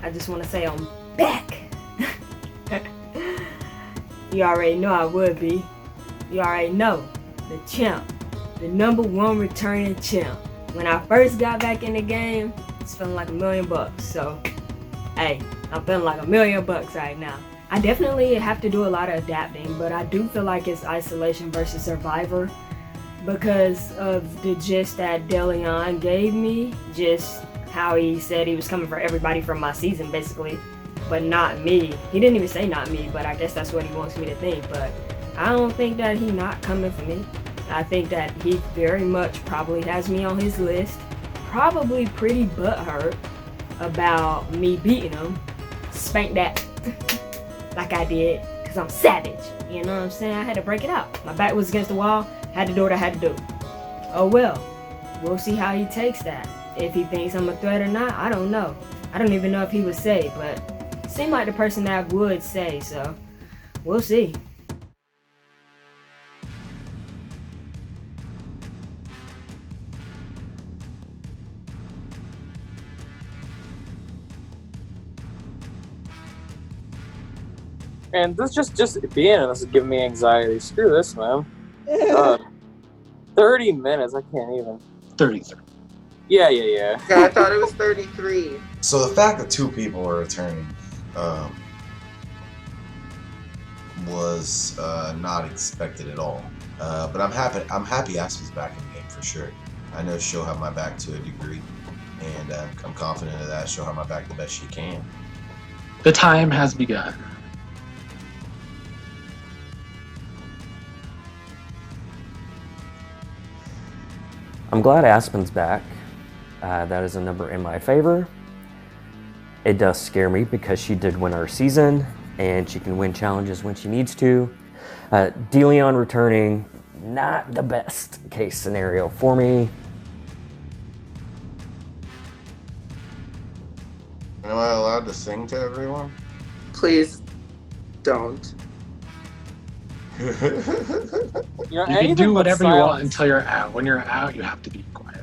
I just want to say I'm back. You already know I would be. You already know. The champ. The #1 returning champ. When I first got back in the game, it's feeling like $1 million. So, hey, I'm feeling like $1 million right now. I definitely have to do a lot of adapting, but I do feel like it's isolation versus survivor because of the gist that Deleon gave me, just how he said he was coming for everybody from my season basically, but not me. He didn't even say not me, but I guess that's what he wants me to think. But I don't think that he not coming for me. I think that he very much probably has me on his list, probably pretty butthurt about me beating him. Spank that like I did, because I'm savage. You know what I'm saying? I had to break it out. My back was against the wall, had to do what I had to do. Oh well, we'll see how he takes that. If he thinks I'm a threat or not, I don't know. I don't even know if he would say, but seemed like the person that would say, so we'll see. And this just being in this is giving me anxiety. Screw this, man. 30 minutes, I can't even. 33. Yeah. Yeah, I thought it was 33. So the fact that 2 people were returning was not expected at all. But I'm happy Aspen's back in the game for sure. I know she'll have my back to a degree, and I'm confident of that. She'll have my back the best she can. The time has begun. I'm glad Aspen's back. That is a number in my favor. It does scare me because she did win our season and she can win challenges when she needs to. Deleon returning, not the best case scenario for me. Am I allowed to sing to everyone? Please don't. You can do whatever you want until you're out. When you're out, you have to be quiet.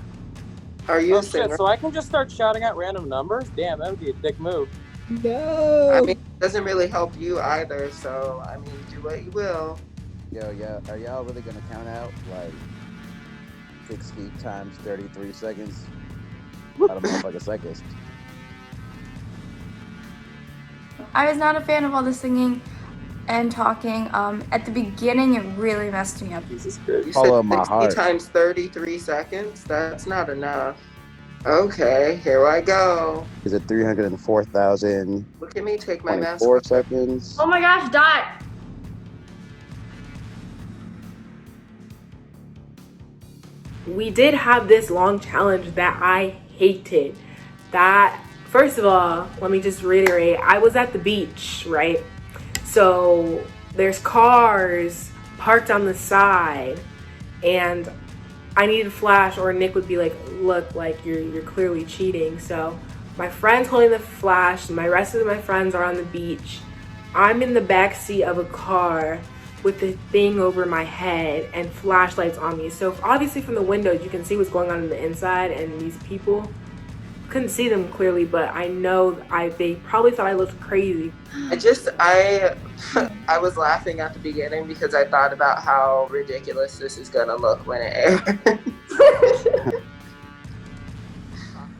Are you Oh a singer? shit, so I can just start shouting out random numbers? Damn, that would be a dick move. No. I mean, it doesn't really help you either, so, I mean, do what you will. Yo, yeah, are y'all really gonna count out, like, 60 times 33 seconds? I don't know, like a second. I was not a fan of all the singing and talking. At the beginning, it really messed me up. Jesus Christ. You Follow said my 60 heart. times 33 seconds? That's not enough. Okay, here I go. Is it 304,024 Look at me take my mask off. seconds? Oh my gosh, Dot! We did have this long challenge that I hated. That, first of all, let me just reiterate, I was at the beach, right? So there's cars parked on the side and I needed a flash, or Nick would be like, look, like you're clearly cheating. So my friend's holding the flash, my rest of my friends are on the beach. I'm in the back seat of a car with the thing over my head and flashlights on me. So obviously from the windows you can see what's going on in the inside, and these people, couldn't see them clearly, but I know they probably thought I looked crazy. I was laughing at the beginning because I thought about how ridiculous this is gonna look when it airs.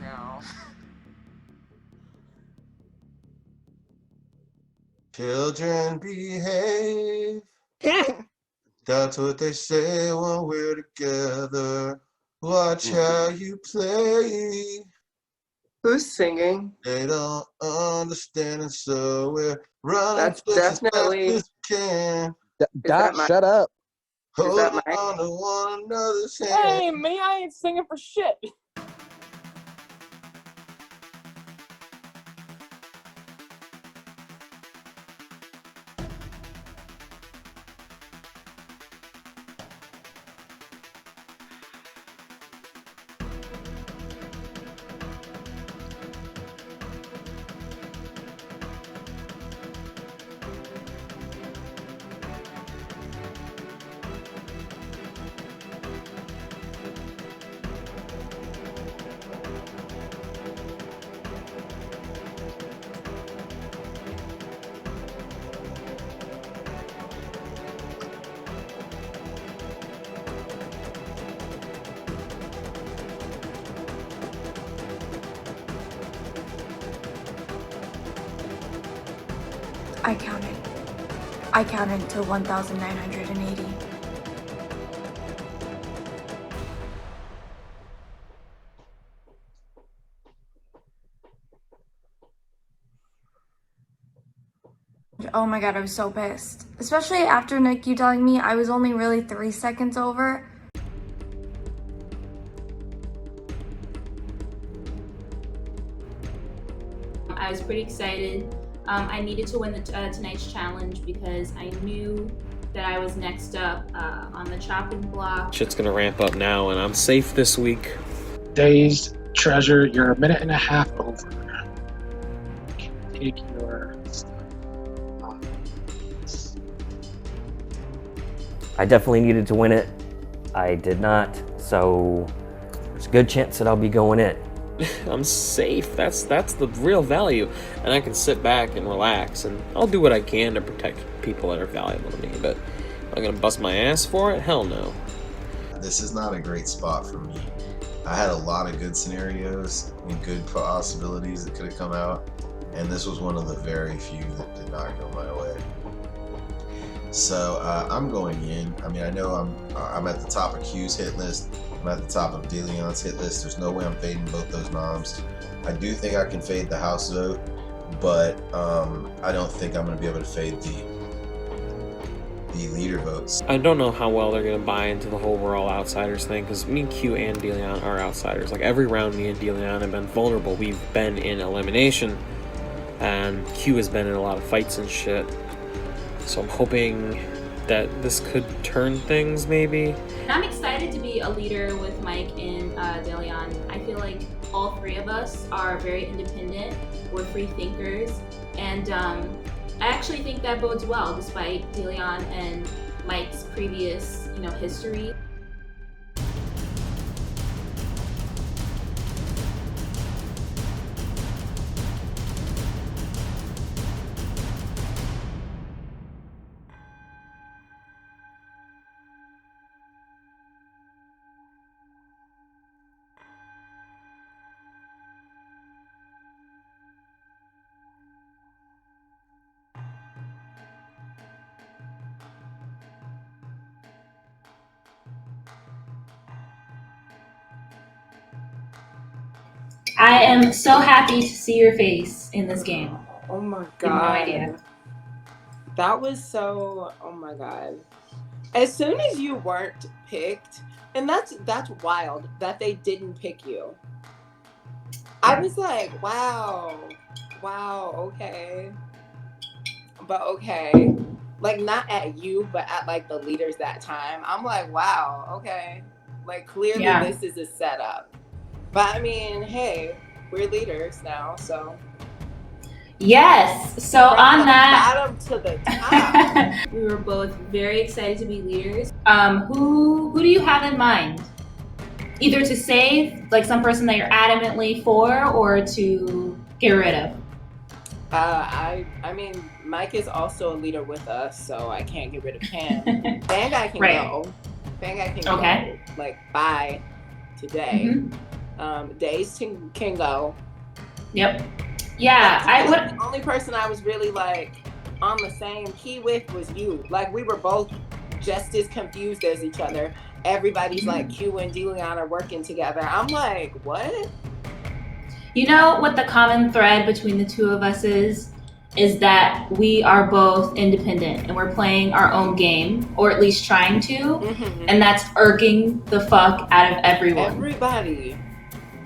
No. Children behave. That's what they say when we're together. Watch how you play. Who's singing? They don't understand, and so we're running That's just as definitely- fast as we can. Dot, shut up. Hold that on Mike? to one another's hand. Hey, me, I ain't singing for shit. I counted. I counted to 1,980. Oh my god, I was so pissed. Especially after Nick, you telling me I was only really 3 seconds over. I was pretty excited. I needed to win the tonight's challenge because I knew that I was next up on the chopping block. Shit's gonna ramp up now, and I'm safe this week. Dazed, Treasure, you're a minute and a half over. Take your stuff. I definitely needed to win it. I did not, so there's a good chance that I'll be going in. I'm safe. That's the real value, and I can sit back and relax, and I'll do what I can to protect people that are valuable to me. But am I gonna bust my ass for it? Hell no. This is not a great spot for me. I had a lot of good scenarios and good possibilities that could have come out, and this was one of the very few that did not go my way. So I'm going in. I mean, I know I'm at the top of Q's hit list. I'm at the top of DeLeon's hit list. There's no way I'm fading both those noms. I do think I can fade the house vote, but I don't think I'm going to be able to fade the leader votes. I don't know how well they're gonna buy into the whole we're all outsiders thing, because me, Q, and DeLeon are outsiders. Like every round me and DeLeon have been vulnerable. We've been in elimination, and Q has been in a lot of fights and shit. So I'm hoping that this could turn things, maybe. And I'm excited to be a leader with Mike and DeLeon. I feel like all three of us are very independent. We're free thinkers, and I actually think that bodes well, despite DeLeon and Mike's previous, history. I am so happy to see your face in this game. Oh my god. You have no idea. That was so, oh my god. As soon as you weren't picked, and that's wild that they didn't pick you. I was like, wow, okay. But okay. Like not at you, but at like the leaders that time. I'm like, wow, okay. Like clearly this is a setup. But I mean, hey, we're leaders now, so. Yes. So from on the that, bottom to the top. we were both very excited to be leaders. Who do you have in mind? Either to save, like some person that you're adamantly for, or to get rid of? I mean, Mike is also a leader with us, so I can't get rid of him. Fan Guy can go. Fan Guy can go. Like by today. Days can go. Yep. Yeah, I would. The only person I was really like on the same key with was you. Like we were both just as confused as each other. Everybody's like Q and DeLeon are working together. I'm like, what? You know what the common thread between the two of us is that we are both independent and we're playing our own game, or at least trying to, and that's irking the fuck out of everyone. Everybody.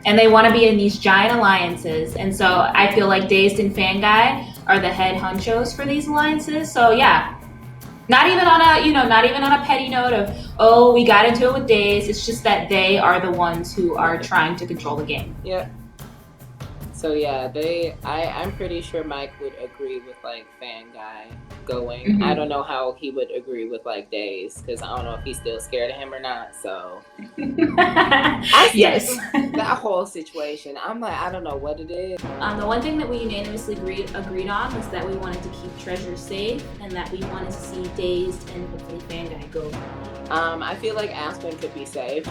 And they want to be in these giant alliances, and so I feel like Dazed and Fan Guy are the head honchos for these alliances. So yeah, not even on a petty note of, oh, we got into it with Dazed. It's just that they are the ones who are trying to control the game. Yep. So yeah, I'm pretty sure Mike would agree with like Fan Guy going. I don't know how he would agree with like Days, because I don't know if he's still scared of him or not. So yes, that whole situation, I'm like, I don't know what it is. The one thing that we unanimously agreed on was that we wanted to keep Treasure safe, and that we wanted to see Dazed and hopefully Fan Guy go. I feel like Aspen could be saved.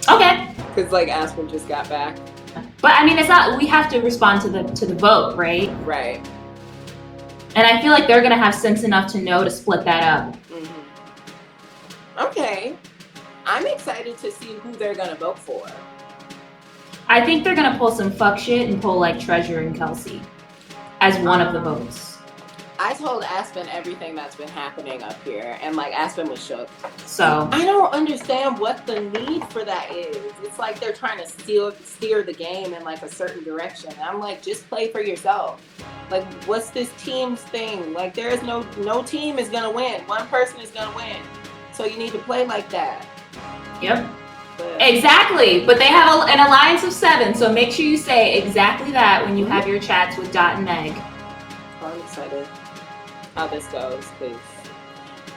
Okay. Because like Aspen just got back. But I mean, it's not. We have to respond to the vote, right? Right. And I feel like they're gonna have sense enough to know to split that up. Okay. I'm excited to see who they're gonna vote for. I think they're gonna pull some fuck shit and pull like Treasure and Kelsey as one of the votes. I told Aspen everything that's been happening up here, and like Aspen was shook. So I don't understand what the need for that is. It's like they're trying to steer the game in like a certain direction. And I'm like, just play for yourself. Like, what's this team's thing? Like, there is no team is gonna win. One person is gonna win. So you need to play like that. Yep. Exactly. But they have an alliance of 7, so make sure you say exactly that when you have your chats with Dot and Meg. I'm excited how this goes, because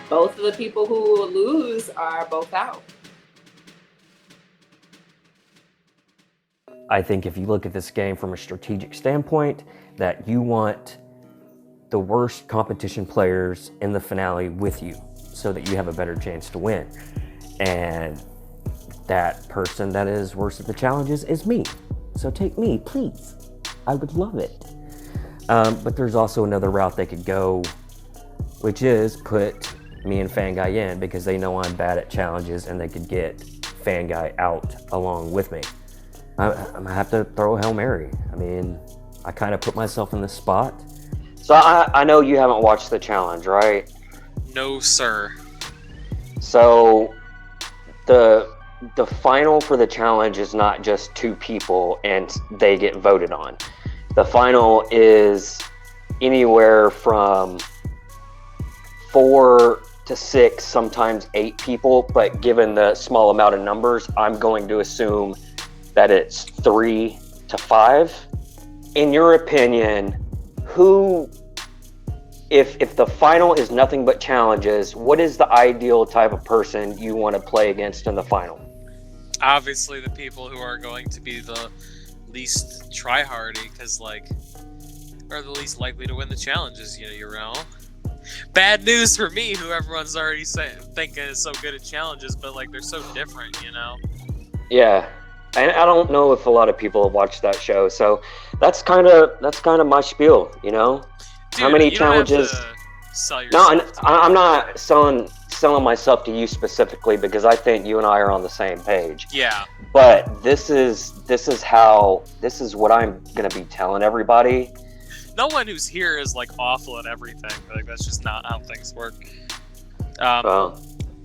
both of the people who will lose are both out. I think if you look at this game from a strategic standpoint, that you want the worst competition players in the finale with you so that you have a better chance to win. And that person that is worst at the challenges is me. So take me, please. I would love it. But there's also another route they could go, which is put me and Fanguy in because they know I'm bad at challenges and they could get Fanguy out along with me. I'm gonna have to throw a Hail Mary. I mean, I kind of put myself in this spot. So I know you haven't watched the challenge, right? No, sir. So the final for the challenge is not just 2 people and they get voted on. The final is anywhere from 4 to 6, sometimes 8 people, but given the small amount of numbers, I'm going to assume that it's 3 to 5. In your opinion, who, if the final is nothing but challenges, what is the ideal type of person you want to play against in the final? Obviously the people who are going to be the least try-hardy, because like, are the least likely to win the challenges, you know. Bad news for me, who everyone's already thinking is so good at challenges, but like they're so different, you know. Yeah, and I don't know if a lot of people have watched that show, so that's kind of my spiel, you know. Dude, how many you challenges? Don't have to sell No, yourself I'm not selling myself to you specifically because I think you and I are on the same page. Yeah. But this is what I'm gonna be telling everybody. No one who's here is like awful at everything. Like that's just not how things work. Well,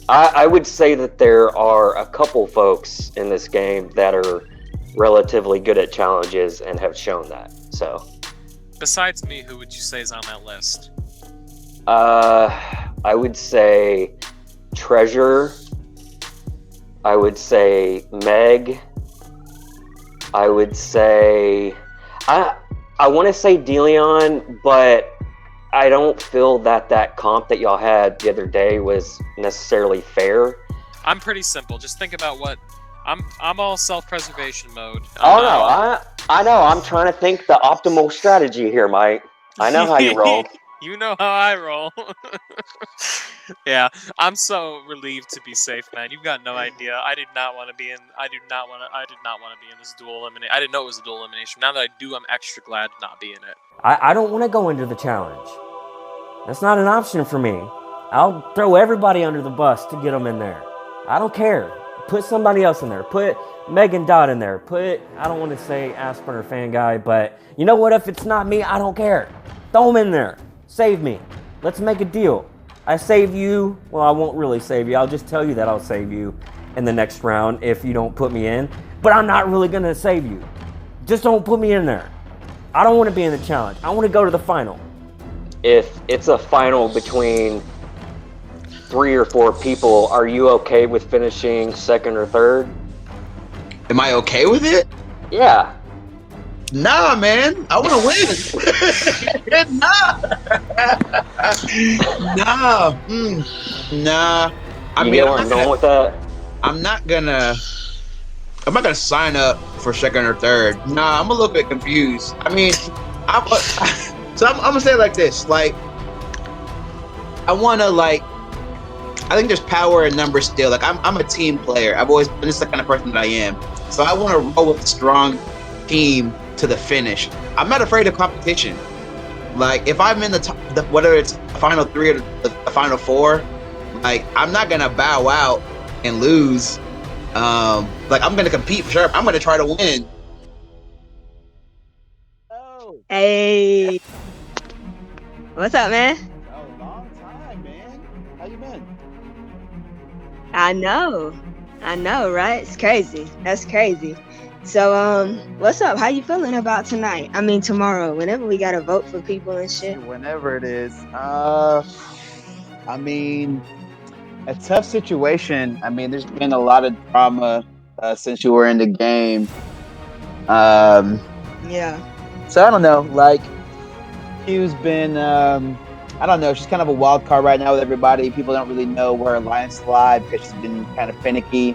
I would say that there are a couple folks in this game that are relatively good at challenges and have shown that. So, besides me, who would you say is on that list? I would say Treasure. I would say Meg. I would say I want to say Deleon, but I don't feel that comp that y'all had the other day was necessarily fair. I'm pretty simple. Just think about what I'm all self-preservation mode. I know. I'm trying to think the optimal strategy here, Mike. I know how you roll. You know how I roll. Yeah, I'm so relieved to be safe, man. You've got no idea. I did not want to be in this dual elimination. I didn't know it was a dual elimination. Now that I do, I'm extra glad to not be in it. I don't want to go into the challenge. That's not an option for me. I'll throw everybody under the bus to get them in there. I don't care. Put somebody else in there. Put Megan Dodd in there. I don't want to say Aspen or Fanguy, but you know what? If it's not me, I don't care. Throw them in there. Save me. Let's make a deal. I save you. Well, I won't really save you. I'll just tell you that I'll save you in the next round if you don't put me in. But I'm not really going to save you. Just don't put me in there. I don't want to be in the challenge. I want to go to the final. If it's a final between 3 or 4 people, are you okay with finishing second or third? Am I okay with it? Yeah. Nah, man. I want to win. Nah. Nah. I mean, where I'm going with that? I'm not gonna sign up for second or third. Nah, I'm a little bit confused. I mean, I'm gonna say it like this. Like, I think there's power in numbers still. Like, I'm a team player. I've always been the kind of person that I am. So I want to roll with a strong team to the finish. I'm not afraid of competition. Like if I'm in the top, whether it's final 3 or the final 4, like I'm not gonna bow out and lose. Like I'm gonna compete for sure. I'm gonna try to win. Hey, what's up, man? Oh, long time, man. How you been? I know, right? It's crazy. That's crazy. So, what's up? How you feeling about tonight? I mean, tomorrow. Whenever we gotta vote for people and shit. Whenever it is. I mean, a tough situation. I mean, there's been a lot of drama since you were in the game. Yeah. So I don't know. Like, Q's been. I don't know. She's kind of a wild card right now with everybody. People don't really know where her alliance lie because she's been kind of finicky.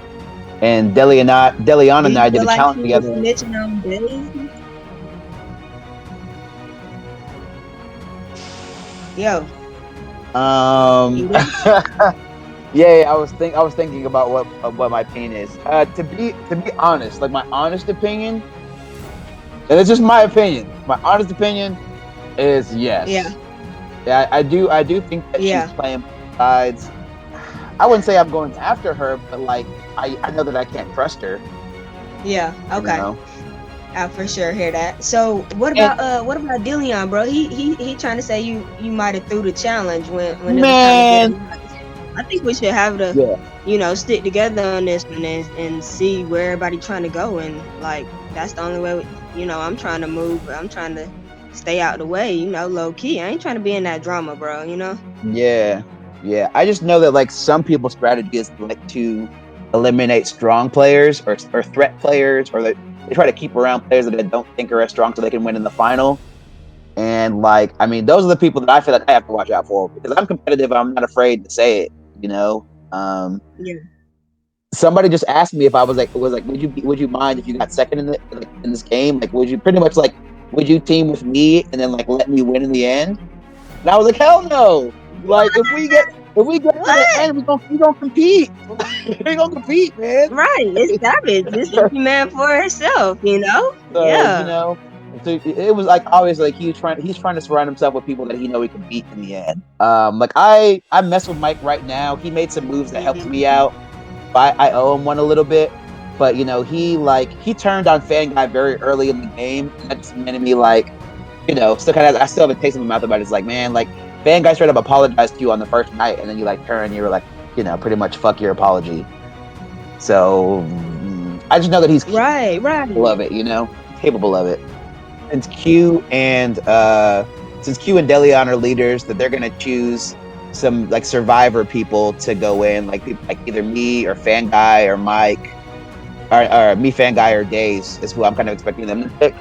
And Deliana and I did a challenge together. Snitching on Billy? Yo. Yeah, I was thinking about what my opinion is. To be honest, like my honest opinion, and it's just my opinion. My honest opinion is yes. Yeah, I do think that she's playing sides. I wouldn't say I'm going after her, but like I know that I can't trust her. Yeah. Okay. You know? I for sure hear that. So what about Dillion, bro? He trying to say you might have threw the challenge when Man. it was time to get him. I think we should have to stick together on this one and see where everybody trying to go, and like that's the only way. I'm trying to move. I'm trying to stay out of the way. Low key. I ain't trying to be in that drama, bro. Yeah. I just know that like some people's strategy is like to eliminate strong players or threat players, or they try to keep around players that they don't think are as strong so they can win in the final. And like, I mean, those are the people that I feel like I have to watch out for because I'm competitive. I'm not afraid to say it. Somebody just asked me if I was like, would you mind if you got second in this game? Like, would you team with me and then like let me win in the end? And I was like, hell no. Like if we get to the end, we gonna compete. We gonna compete, man. Right? It's savage. It's a man for herself, So, so it was like obviously like he's trying to surround himself with people that he know he can beat in the end. Like I mess with Mike right now. He made some moves that helped me out. I owe him one a little bit, but he turned on Fan Guy very early in the game. And that just made me like, still kind of I still have a taste in my mouth about it. It's like, man, like Fan Guy straight up apologized to you on the first night, and then you like turn and you were like, pretty much fuck your apology. So I just know that he's right. Capable of it, capable of it. Since Q and Delion are leaders, that they're gonna choose some like survivor people to go in, like either me or Fan Guy or Mike, or me, Fan Guy, or Days is who I'm kind of expecting them to pick.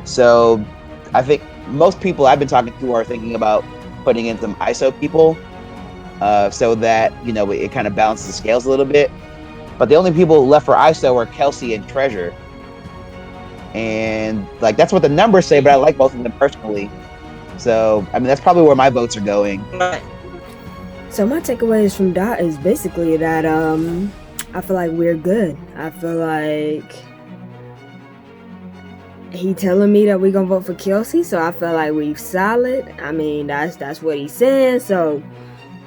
So I think most people I've been talking to are thinking about putting in some ISO people, so that it kind of balances the scales a little bit. But the only people left for ISO are Kelsey and Treasure, and like that's what the numbers say. But I like both of them personally, so I mean that's probably where my votes are going. So my takeaways from Dot is basically that I feel like we're good. I feel like he telling me that we gonna vote for Kelsey, so I feel like we solid. I mean that's what he's saying. So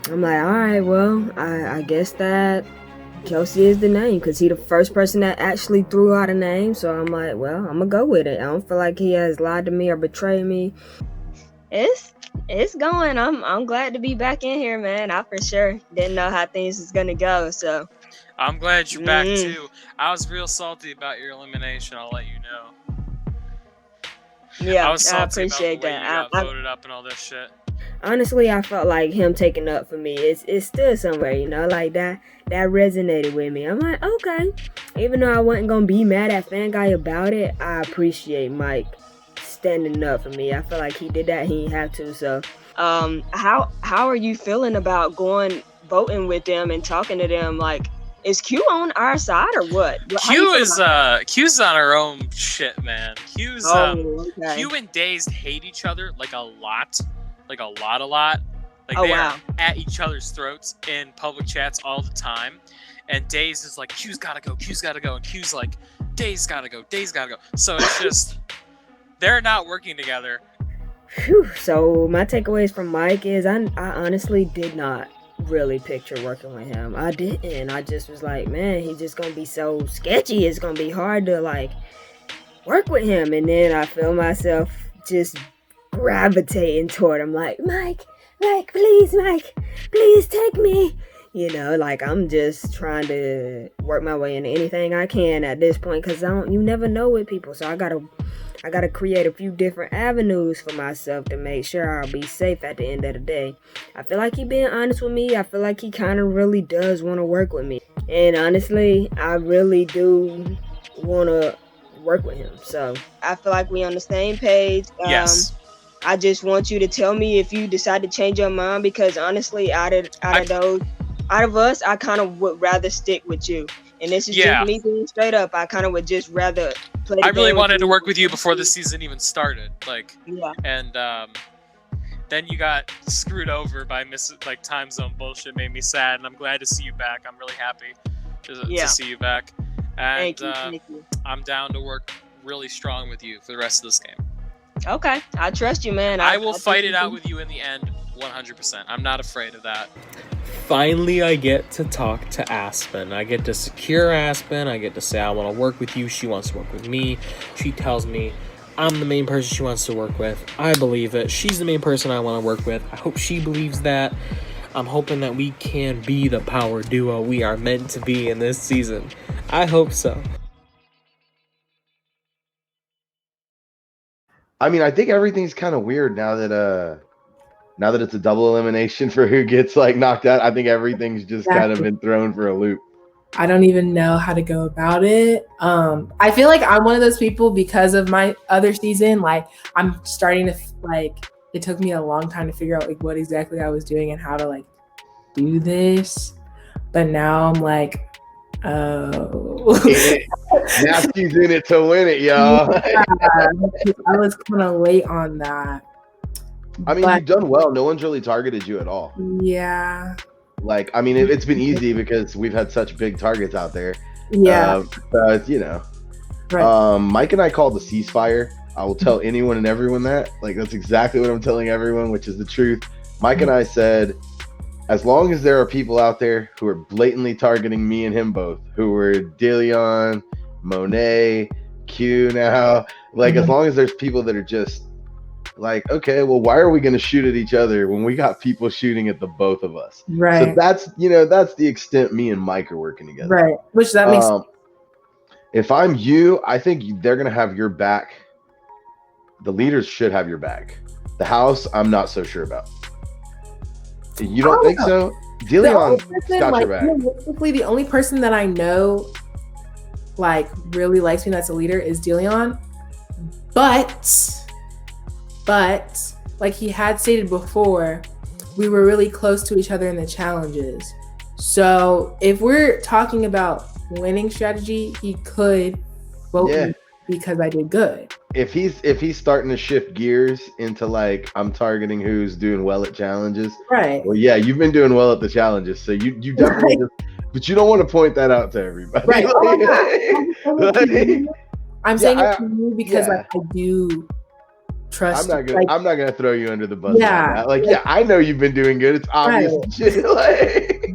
I'm like, all right, well I guess that Kelsey is the name because he the first person that actually threw out a name. So I'm like, well, I'm gonna go with it. I don't feel like he has lied to me or betrayed me. It's going. I'm glad to be back in here, man. I for sure didn't know how things was gonna go, so I'm glad you're back too. I was real salty about your elimination. I'll let you know. Yeah, I was salty appreciate about the way that. you got voted up and all this shit. Honestly, I felt like him taking up for me. It's still somewhere, like that resonated with me. I'm like, okay, even though I wasn't gonna be mad at Fan Guy about it, I appreciate Mike standing up for me. I feel like he did that. He didn't have to. So, how are you feeling about voting with them and talking to them? Like, is Q on our side or what? Q's on her own shit, man. Q and Days hate each other like a lot. Like a lot. Like they are at each other's throats in public chats all the time. And Days is like, Q's gotta go. And Q's like, Days gotta go. So it's just, they're not working together. Whew. So my takeaways from Mike is I honestly did not really picture working with him. I didn't. I just was like, man, he's just gonna be so sketchy. It's gonna be hard to like work with him. And then I feel myself just gravitating toward him, like, Mike, please take me. You know, like I'm just trying to work my way into anything I can at this point, because you never know with people. So I gotta create a few different avenues for myself to make sure I'll be safe at the end of the day. I feel like he being honest with me. I feel like he kind of really does want to work with me. And honestly, I really do want to work with him. So I feel like we on the same page. Yes. I just want you to tell me if you decide to change your mind, because honestly, out of us, I kind of would rather stick with you. And this is just me being straight up. I kind of would just rather play the I really game wanted with to you. work with you before the season even started. Like, Yeah. and then you got screwed over by time zone bullshit. Made me sad, and I'm glad to see you back. I'm really happy to see you back. And Thank you. I'm down to work really strong with you for the rest of this game. Okay, I trust you, man. I will fight it out with you in the end, 100%. I'm not afraid of that. Finally, I get to talk to Aspen. I get to secure Aspen. I get to say I want to work with you. She wants to work with me. She tells me I'm the main person she wants to work with. I believe it. She's the main person I want to work with. I hope she believes that. I'm hoping that we can be the power duo we are meant to be in this season. I hope so. I mean, I think everything's kind of weird now that it's a double elimination for who gets like knocked out. I think everything's just kind of been thrown for a loop. I don't even know how to go about it. I feel like I'm one of those people because of my other season. Like I'm starting to it took me a long time to figure out like what exactly I was doing and how to like do this. But now I'm like, oh. Now she's in it to win it, y'all. Yeah, I was kind of late on that. I mean, you've done well. No one's really targeted you at all. Yeah. Like, I mean, it's been easy because we've had such big targets out there. Yeah. But, you know. Right. Mike and I called the ceasefire. I will tell anyone and everyone that. Like, that's exactly what I'm telling everyone, which is the truth. Mike and I said, as long as there are people out there who are blatantly targeting me and him both, who were Deleon, Monet, Q now, like, as long as there's people that are just like, okay, well, why are we going to shoot at each other when we got people shooting at the both of us? Right. So that's the extent me and Mike are working together. Right. Which that makes sense. If I'm you, I think they're going to have your back. The leaders should have your back. The house, I'm not so sure about. You don't think so? Deleon's got your back. Realistically, the only person that I know like really likes me that's a leader is Deleon. But like he had stated before, we were really close to each other in the challenges. So if we're talking about winning strategy, he could vote me because I did good. If he's starting to shift gears into like I'm targeting who's doing well at challenges, right? Well, yeah, you've been doing well at the challenges, so you definitely. But you don't want to point that out to everybody, right? Like, I'm saying it to you because like I do trust. I'm not gonna throw you under the bus. Yeah, I know you've been doing good. It's obvious.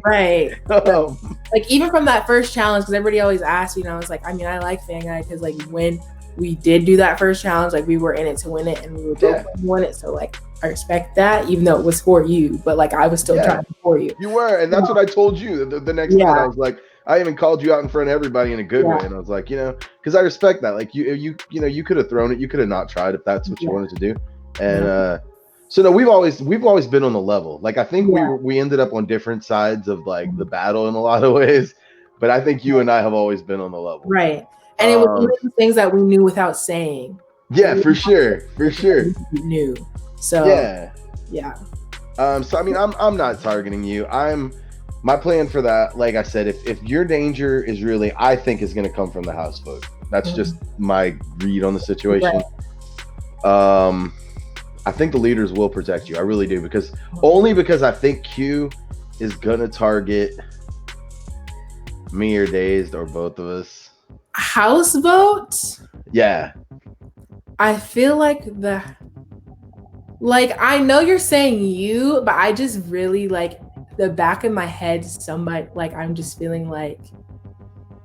Right. Like even from that first challenge, because everybody always asks, you know, it's like, I mean, I like Fanguy because like when we did do that first challenge, like we were in it to win it and we were both win it. So like I respect that, even though it was for you, but like I was still trying for you. You were, and that's what I told you the next time. I was like, I even called you out in front of everybody in a good way, and I was like, you know, because I respect that. Like you know, you could have thrown it, you could have not tried if that's what you wanted to do, and so no, we've always been on the level. Like I think we ended up on different sides of like the battle in a lot of ways, but I think you and I have always been on the level, right? And it was one of the things that we knew without saying. Yeah, for sure. We knew. So yeah. So I mean, I'm not targeting you. My plan for that, like I said, if your danger is really, I think is going to come from the house vote. That's just my read on the situation. Right. I think the leaders will protect you. I really do, because I think Q is gonna target me or Dazed or both of us. House vote? Yeah. I feel like Like, I know you're saying you, but I just really, like, the back of my head, somebody, like, I'm just feeling like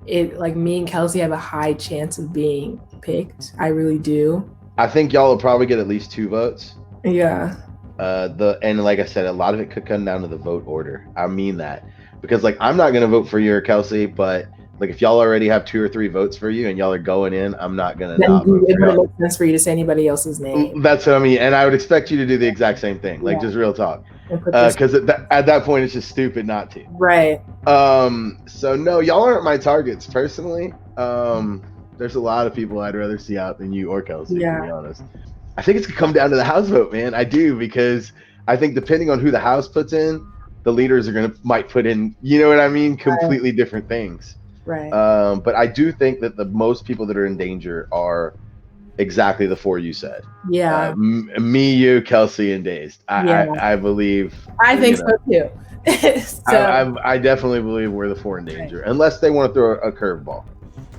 it, like, me and Kelsey have a high chance of being picked. I really do. I think y'all will probably get at least 2 votes. Yeah. And like I said, a lot of it could come down to the vote order. I mean that. Because, like, I'm not going to vote for you or Kelsey, but, like, if y'all already have 2 or 3 votes for you and y'all are going in, I'm not going to not vote for It y'all. wouldn't make sense for you to say anybody else's name. That's what I mean. And I would expect you to do the exact same thing. Like, just real talk. Because at that point, it's just stupid not to. Right. So, no, y'all aren't my targets, personally. There's a lot of people I'd rather see out than you or Kelsey, to be honest. I think it's going to come down to the House vote, man. I do, because I think depending on who the House puts in, the leaders might put in, you know what I mean, completely different things. Right. But I do think that the most people that are in danger are exactly the 4 you said. Yeah. Me, you, Kelsey, and Dazed. I believe. I think so too. I definitely believe we're the 4 in danger, unless they want to throw a curveball.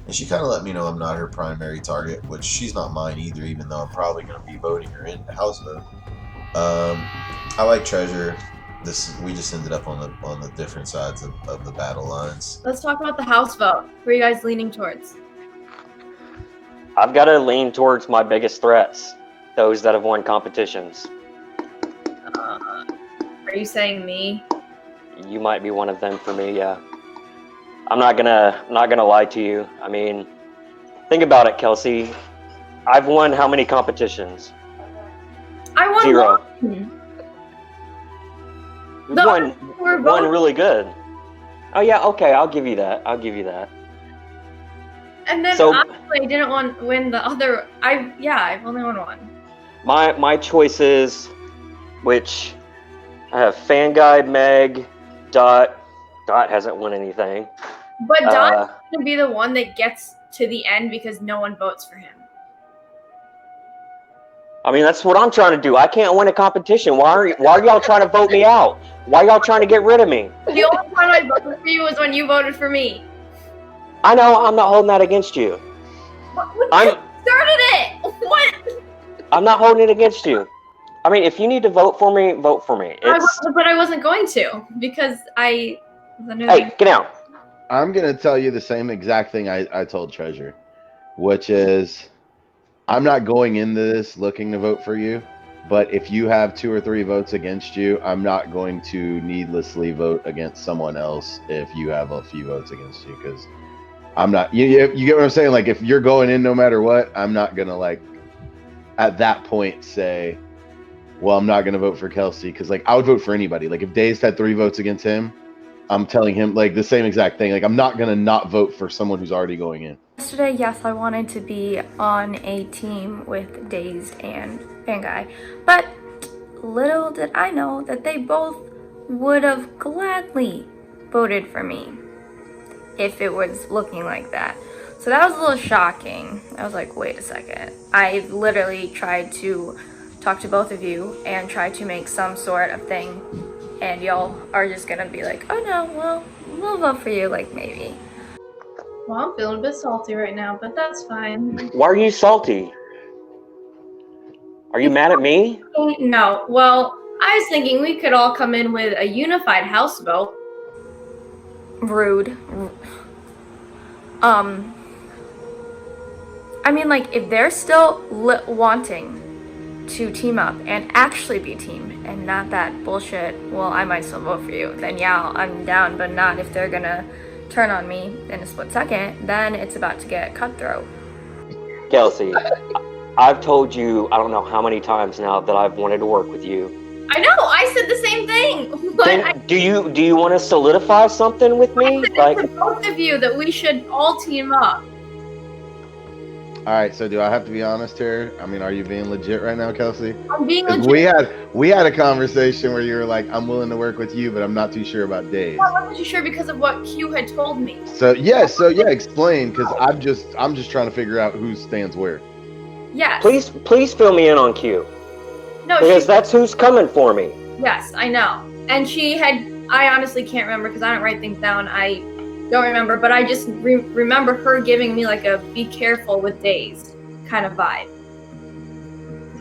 And she kind of let me know I'm not her primary target, which she's not mine either, even though I'm probably going to be voting her in the House vote. I like Treasure. We just ended up on the different sides of the battle lines. Let's talk about the House vote. Who are you guys leaning towards? I've got to lean towards my biggest threats, those that have won competitions. Are you saying me? You might be one of them for me, yeah. I'm not gonna lie to you. I mean, think about it, Kelsey. I've won how many competitions? I won 0. one. You've won really good. Oh yeah, okay, I'll give you that. And then So- honestly, I didn't win the other. I've only won one. My choices, which I have Fan Guide, Meg, Dot. Dot hasn't won anything. But Don's gonna be the one that gets to the end because no one votes for him. I mean, that's what I'm trying to do. I can't win a competition. Why are y'all trying to vote me out? Why are y'all trying to get rid of me? The only time I voted for you was when you voted for me. I know, I'm not holding that against you. You started it. What? I'm not holding it against you. I mean, if you need to vote for me, vote for me. But I wasn't going to because I. Hey, get out. I'm going to tell you the same exact thing I told Treasure, which is I'm not going into this looking to vote for you, but if you have 2 or 3 votes against you, I'm not going to needlessly vote against someone else if you have a few votes against you, because I'm not, you get what I'm saying? Like, if you're going in no matter what, I'm not going to, like, at that point say, well, I'm not going to vote for Kelsey, because, like, I would vote for anybody. Like, if Dazed had 3 votes against him, I'm telling him, like, the same exact thing. Like, I'm not going to not vote for someone who's already going in. Yesterday, yes, I wanted to be on a team with Dazed and Fanguy, but little did I know that they both would have gladly voted for me if it was looking like that. So that was a little shocking. I was like, wait a second. I literally tried to talk to both of you and try to make some sort of thing, and y'all are just gonna be like, oh no, well, we'll vote for you, like, maybe. Well, I'm feeling a bit salty right now, but that's fine. Why are you salty? Are you mad at me? No. Well, I was thinking we could all come in with a unified house vote. Rude. I mean, like, if they're still wanting to team up and actually be a team and not that bullshit, well, I might still vote for you, then yeah, I'm down, but not if they're gonna turn on me in a split second, then it's about to get cutthroat. Kelsey, I've told you I don't know how many times now that I've wanted to work with you. I know, I said the same thing. But Then, do you want to solidify something with me? I said to both of you that we should all team up. All right, so do I have to be honest here? I mean, are you being legit right now, Kelsey? I'm being 'Cause legit. we had a conversation where you were like, I'm willing to work with you, but I'm not too sure about Dave. I wasn't too sure because of what Q had told me. So yeah, explain, because I'm just trying to figure out who stands where. Yes. Please fill me in on Q. No, Because that's who's coming for me. Yes, I know. And she had, I honestly can't remember because I don't write things down. I don't remember, but I just remember her giving me like a be careful with Days kind of vibe.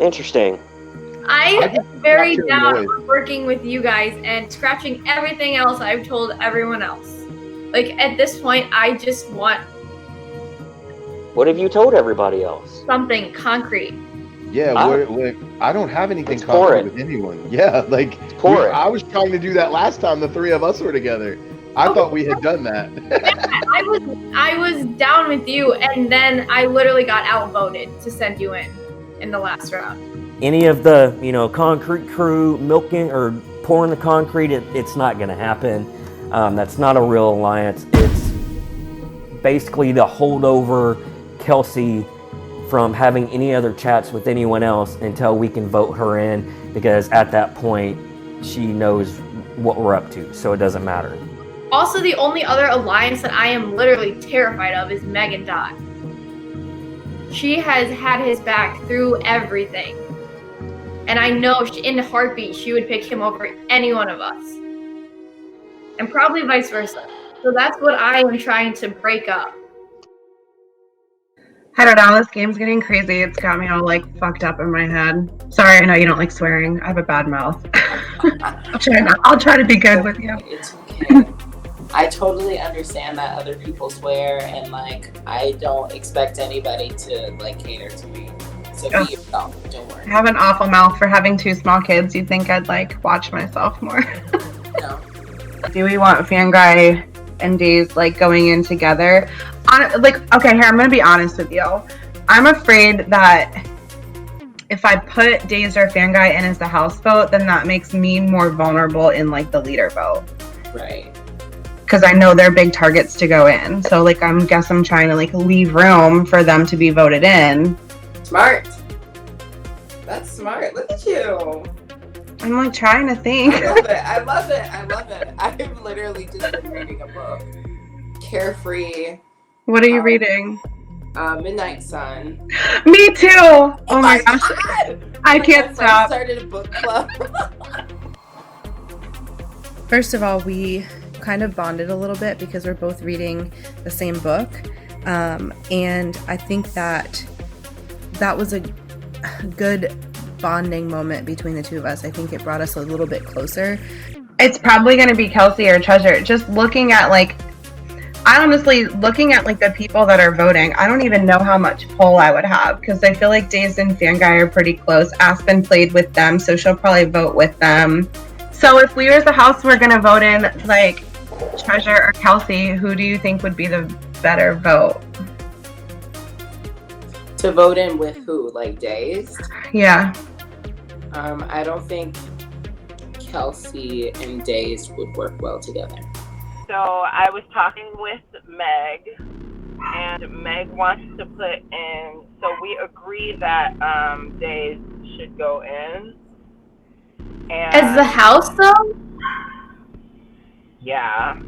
Interesting. I'm very down on working with you guys and scratching everything else I've told everyone else. Like, at this point, I just want What have you told everybody else? something concrete. Yeah, I don't have anything pour concrete it. with anyone. Yeah, like pour it. I was trying to do that last time the three of us were together. I thought we had done that. I was down with you, and then I literally got outvoted to send you in the last round. Any of the, concrete crew milking or pouring the concrete, it's not going to happen. That's not a real alliance. It's basically the holdover Kelsey from having any other chats with anyone else until we can vote her in, because at that point, she knows what we're up to, so it doesn't matter. Also, the only other alliance that I am literally terrified of is Meg and Dot. She has had his back through everything. And I know in a heartbeat she would pick him over any one of us. And probably vice versa. So that's what I am trying to break up. I don't know, this game's getting crazy. It's got me all fucked up in my head. Sorry, I know you don't like swearing. I have a bad mouth. I'll try to be good with you. It's okay. I totally understand that other people swear, and I don't expect anybody to cater to me. So be yourself. Don't worry. I have an awful mouth for having two small kids. You'd think I'd watch myself more. No. Do we want Fanguy and Days going in together? Okay, here, I'm gonna be honest with you. I'm afraid that if I put Days or Fanguy in as the house vote, then that makes me more vulnerable in the leader vote. Right. Because I know they're big targets to go in. So I'm trying to leave room for them to be voted in. Smart. That's smart. Look at you. I'm trying to think. I love it. I'm literally just been reading a book. Carefree. What are you reading? Midnight Sun. Me too. Oh my gosh. I can't stop. Started a book club. First of all, we kind of bonded a little bit because we're both reading the same book. And I think that was a good bonding moment between the two of us. I think it brought us a little bit closer. It's probably going to be Kelsey or Treasure. Just looking at looking at the people that are voting, I don't even know how much poll I would have, because I feel Dazed and Fanguy are pretty close. Aspen played with them, so she'll probably vote with them. So if we as the house were going to vote in Treasure or Kelsey, who do you think would be the better vote? To vote in with who? Dazed? Yeah. I don't think Kelsey and Dazed would work well together. So I was talking with Meg, and Meg wants to put in, so we agree that Dazed should go in. And As the house, though? Yeah.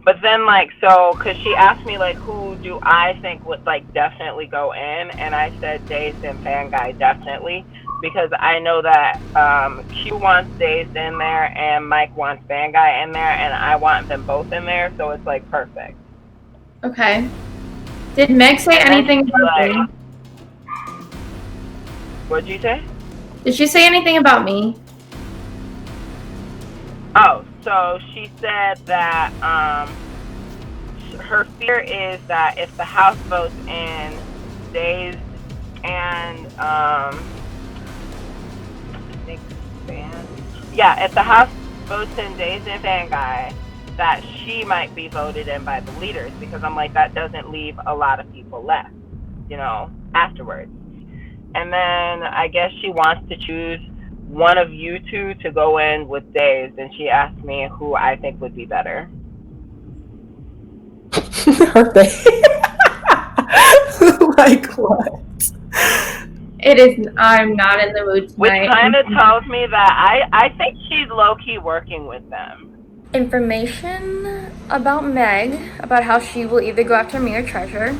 But then, because she asked me, who do I think would, definitely go in, and I said Dazed and Fanguy definitely, because I know that Q wants Dazed in there, and Mike wants Fanguy in there, and I want them both in there, so it's, perfect. Okay. Did Meg say anything about me? What'd you say? Did she say anything about me? Oh, so she said that her fear is that if the House votes in Dazed and if the House votes in Dazed and Fanguy, that she might be voted in by the leaders, because I'm that doesn't leave a lot of people left, afterwards. And then I guess she wants to choose one of you two to go in with Dazed, and she asked me who I think would be better. What? It is. I'm not in the mood tonight. Which kind of tells me that I think she's low-key working with them. Information about Meg, about how she will either go after me or Treasure.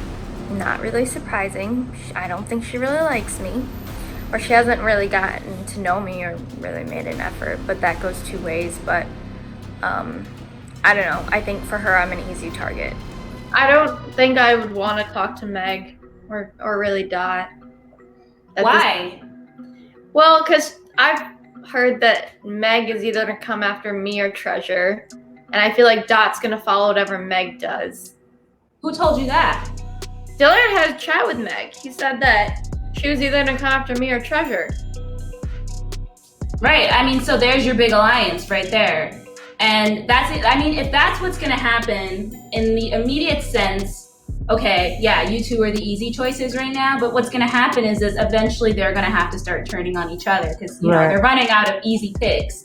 Not really surprising. I don't think she really likes me. Or she hasn't really gotten to know me or really made an effort, but that goes two ways. But I don't know. I think for her, I'm an easy target. I don't think I would want to talk to Meg or really Dot. Why? Well, because I've heard that Meg is either going to come after me or Treasure. And I feel like Dot's going to follow whatever Meg does. Who told you that? Dillard had a chat with Meg. He said that she was either going to come after me or Treasure. Right. I mean, so there's your big alliance right there. And that's it. I mean, if that's what's going to happen in the immediate sense, okay, yeah, you two are the easy choices right now, but what's going to happen is eventually they're going to have to start turning on each other because, you know, they're running out of easy picks.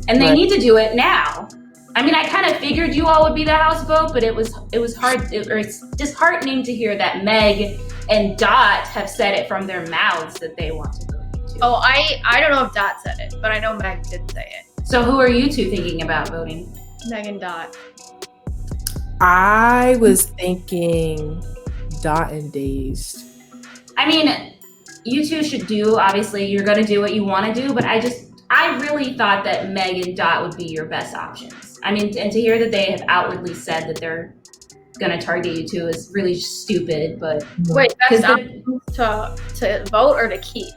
And they need to do it now. I mean, I kind of figured you all would be the house vote, but it was hard, or it's disheartening to hear that Meg and Dot have said it from their mouths that they want to vote you two. Oh, I don't know if Dot said it, but I know Meg did say it. So who are you two thinking about voting? Meg and Dot. I was thinking Dot and Dazed. I mean, you two should do, obviously, you're going to do what you want to do, but I really thought that Meg and Dot would be your best options. I mean, and to hear that they have outwardly said that they're going to target you two is really stupid, but... Wait, best options to vote or to keep?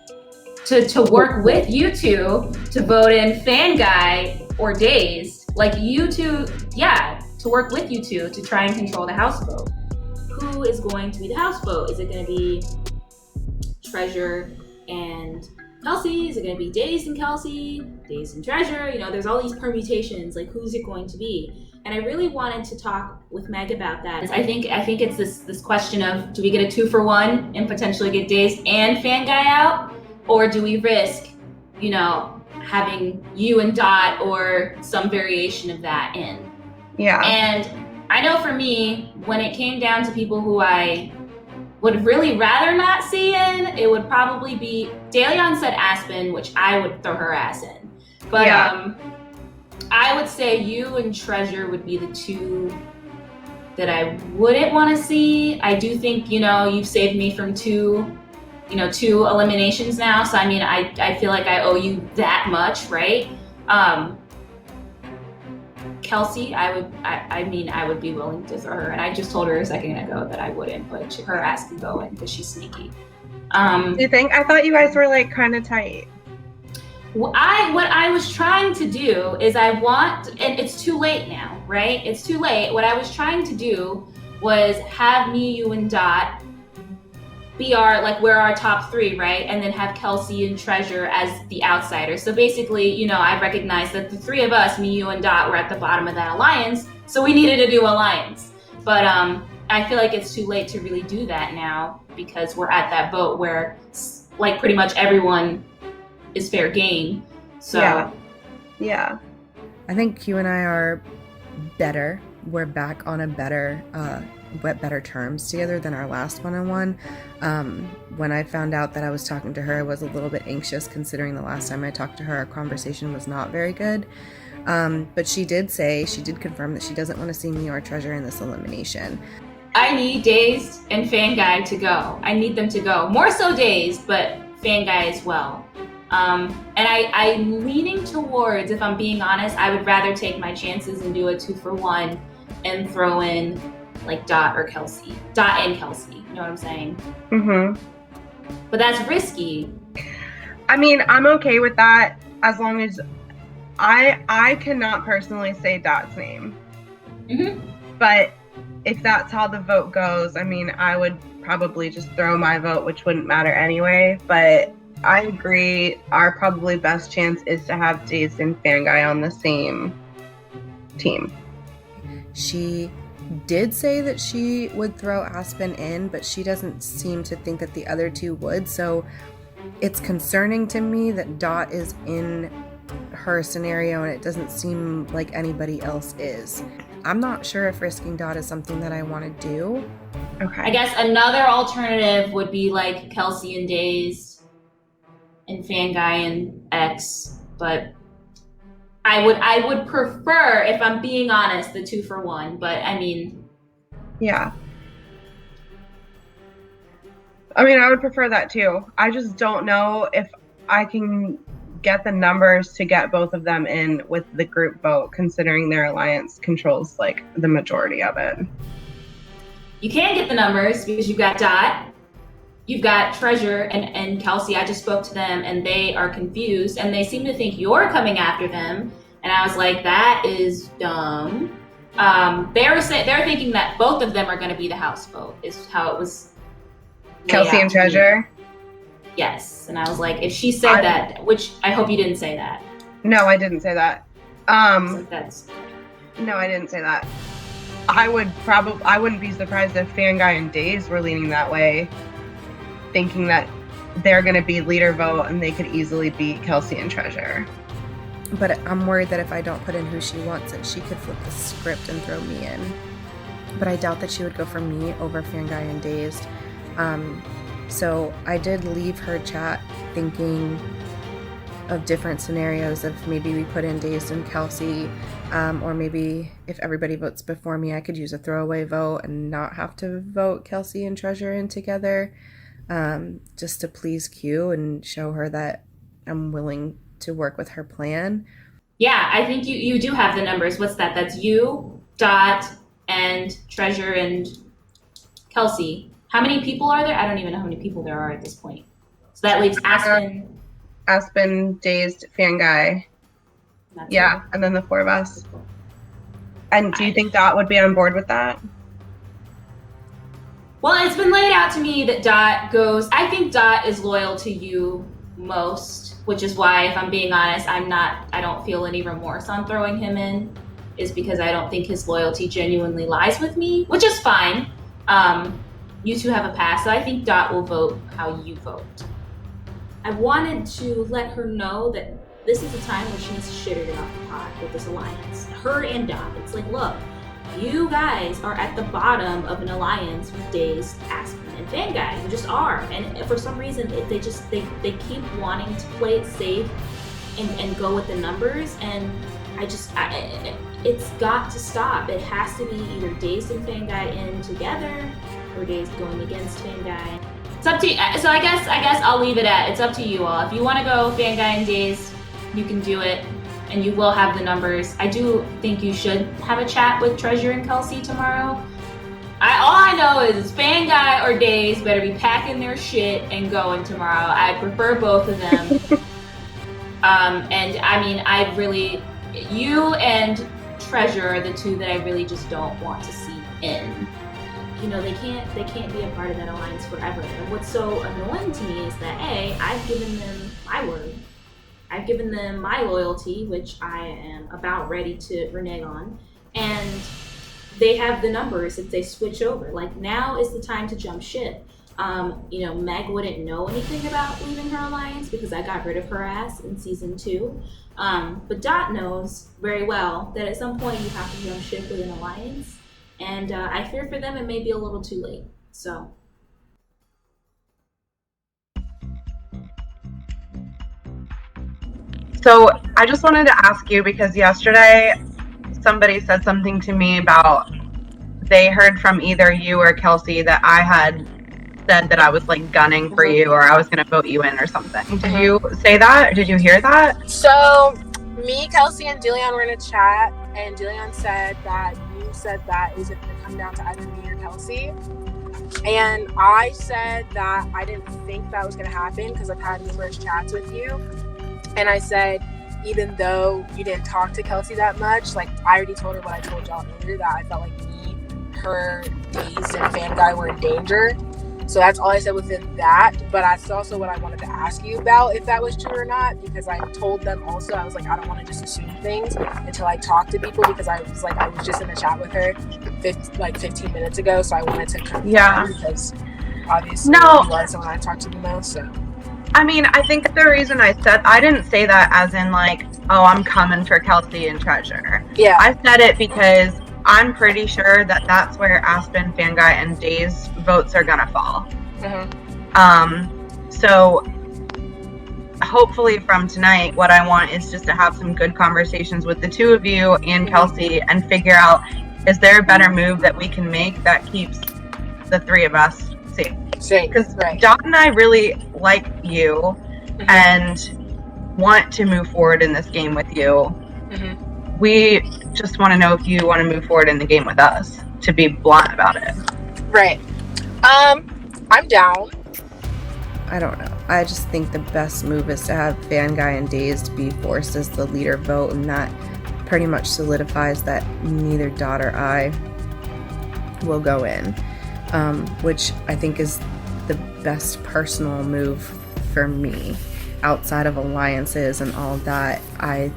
To work with you two to vote in Fan Guy or Dazed. Like, you two, yeah, to work with you two to try and control the house vote. Who is going to be the house vote? Is it going to be Treasure and Kelsey? Is it going to be Dazed and Kelsey? Dazed and Treasure? You know, there's all these permutations. Like, who's it going to be? And I really wanted to talk with Meg about that. I think it's this question of, do we get a 2-for-1 and potentially get Dazed and Fan Guy out? Or do we risk, you know, having you and Dot or some variation of that in? Yeah. And I know for me, when it came down to people who I would really rather not see in, it would probably be, DeLeon said Aspen, which I would throw her ass in. But I would say you and Treasure would be the two that I wouldn't want to see. I do think, you know, you've saved me from two eliminations now. So, I mean, I feel like I owe you that much, right? Kelsey, I would be willing to throw her. And I just told her a second ago that I wouldn't, but her ass can go in because she's sneaky. Do you think? I thought you guys were like kind of tight. What I was trying to do is and it's too late now, right? It's too late. What I was trying to do was have me, you, and Dot be we're our top three, right? And then have Kelsey and Treasure as the outsiders. So basically, you know, I recognized that the three of us, me, you, and Dot, were at the bottom of that alliance. So we needed a new alliance. But I feel like it's too late to really do that now because we're at that boat where like pretty much everyone is fair game. So yeah. I think Q and I are better. We're back on a better terms together than our last one-on-one. When I found out that I was talking to her, I was a little bit anxious considering the last time I talked to her, our conversation was not very good. But she did confirm that she doesn't want to see me or Treasure in this elimination. I need Dazed and Fan Guy to go. I need them to go. More so Dazed, but Fan Guy as well. And I'm leaning towards, if I'm being honest, I would rather take my chances and do a 2-for-1 and throw in like Dot and Kelsey. You know what I'm saying? Mm-hmm. But that's risky. I mean, I'm okay with that as long as I cannot personally say Dot's name. Mm-hmm. But if that's how the vote goes, I mean, I would probably just throw my vote, which wouldn't matter anyway. But I agree, our probably best chance is to have Dazed and Fan Guy on the same team. She did say that she would throw Aspen in, but she doesn't seem to think that the other two would. So it's concerning to me that Dot is in her scenario and it doesn't seem like anybody else is. I'm not sure if risking Dot is something that I want to do. Okay. I guess another alternative would be like Kelsey and Dazed and Fan Guy and X, but I would prefer, if I'm being honest, the 2-for-1, but I mean... Yeah. I mean, I would prefer that too. I just don't know if I can get the numbers to get both of them in with the group vote, considering their alliance controls like the majority of it. You can get the numbers because you've got Dot. you've got Treasure and Kelsey. I just spoke to them and they are confused and they seem to think you're coming after them. And I was like, that is dumb. They're thinking that both of them are going to be the house vote, is how it was. Kelsey and Treasure? Yes. And I was like, if she said that, which I hope you didn't say that. No, I didn't say that. No, I didn't say that. I wouldn't be surprised if Fanguy and Days were leaning that way, thinking that they're going to be leader vote and they could easily beat Kelsey and Treasure. But I'm worried that if I don't put in who she wants, that she could flip the script and throw me in. But I doubt that she would go for me over Fanguy and Dazed. So I did leave her chat thinking of different scenarios of maybe we put in Dazed and Kelsey, or maybe if everybody votes before me, I could use a throwaway vote and not have to vote Kelsey and Treasure in together, just to please Q and show her that I'm willing to work with her plan. Yeah, I think you do have the numbers. What's that? That's you, Dot, and Treasure and Kelsey. How many people are there? I don't even know how many people there are at this point. So that leaves Aspen, Dazed, Fanguy. Yeah, and then the four of us. And do you think Dot would be on board with that? Well, it's been laid out to me that Dot goes, I think Dot is loyal to you most, which is why, if I'm being honest, I don't feel any remorse on throwing him in, is because I don't think his loyalty genuinely lies with me, which is fine. You two have a pass, so I think Dot will vote how you vote. I wanted to let her know that this is a time where she needs to shit it off the pot with this alliance. Her and Dot. It's like, look, you guys are at the bottom of an alliance with Dazed, Aspen, and Fanguy. You just are. And for some reason, they keep wanting to play it safe and go with the numbers. And it's got to stop. It has to be either Dazed and Fanguy in together or Dazed going against Fanguy. It's up to you. So I guess I'll leave it at, it's up to you all. If you want to go Fanguy and Dazed, you can do it. And you will have the numbers. I do think you should have a chat with Treasure and Kelsey tomorrow. All I know is Fanguy or Dazed better be packing their shit and going tomorrow. I prefer both of them. And I mean, you and Treasure are the two that I really just don't want to see in. You know, they can't be a part of that alliance forever. And what's so annoying to me is that I've given them my word. I've given them my loyalty, which I am about ready to renege on, and they have the numbers if they switch over. Like, now is the time to jump ship. Meg wouldn't know anything about leaving her alliance because I got rid of her ass in season 2. But Dot knows very well that at some point you have to jump ship with an alliance, and I fear for them it may be a little too late. So. So I just wanted to ask you, because yesterday somebody said something to me about they heard from either you or Kelsey that I had said that I was like gunning for you or I was going to vote you in or something. Did you say that? Did you hear that? So me, Kelsey, and Deleon were in a chat, and Deleon said that you said that it was going to come down to either me or Kelsey. And I said that I didn't think that was going to happen because I've had numerous chats with you. And I said, even though you didn't talk to Kelsey that much, like, I already told her what I told y'all earlier, that I felt like me, her, Dazed, and Fanguy were in danger. So that's all I said within that. But that's also what I wanted to ask you about, if that was true or not, because I told them also, I was like, I don't want to just assume things until I talk to people, because I was just in a chat with her 15 minutes ago, so I wanted to confirm, because obviously you are someone I talk to the most, so. I mean, I think the reason I didn't say that as in like, oh, I'm coming for Kelsey and Treasure. Yeah. I said it because I'm pretty sure that that's where Aspen, Fanguy, and Dazed votes are gonna fall. So hopefully from tonight, what I want is just to have some good conversations with the two of you and Kelsey and figure out, is there a better move that we can make that keeps the three of us safe? Because Dot and I really like you and want to move forward in this game with you. We just want to know if you want to move forward in the game with us, to be blunt about it. Right. I'm down. I don't know. I just think the best move is to have Fanguy and Dazed be forced as the leader vote, and that pretty much solidifies that neither Dot or I will go in, which I think is the best personal move for me. Outside of alliances and all of that, I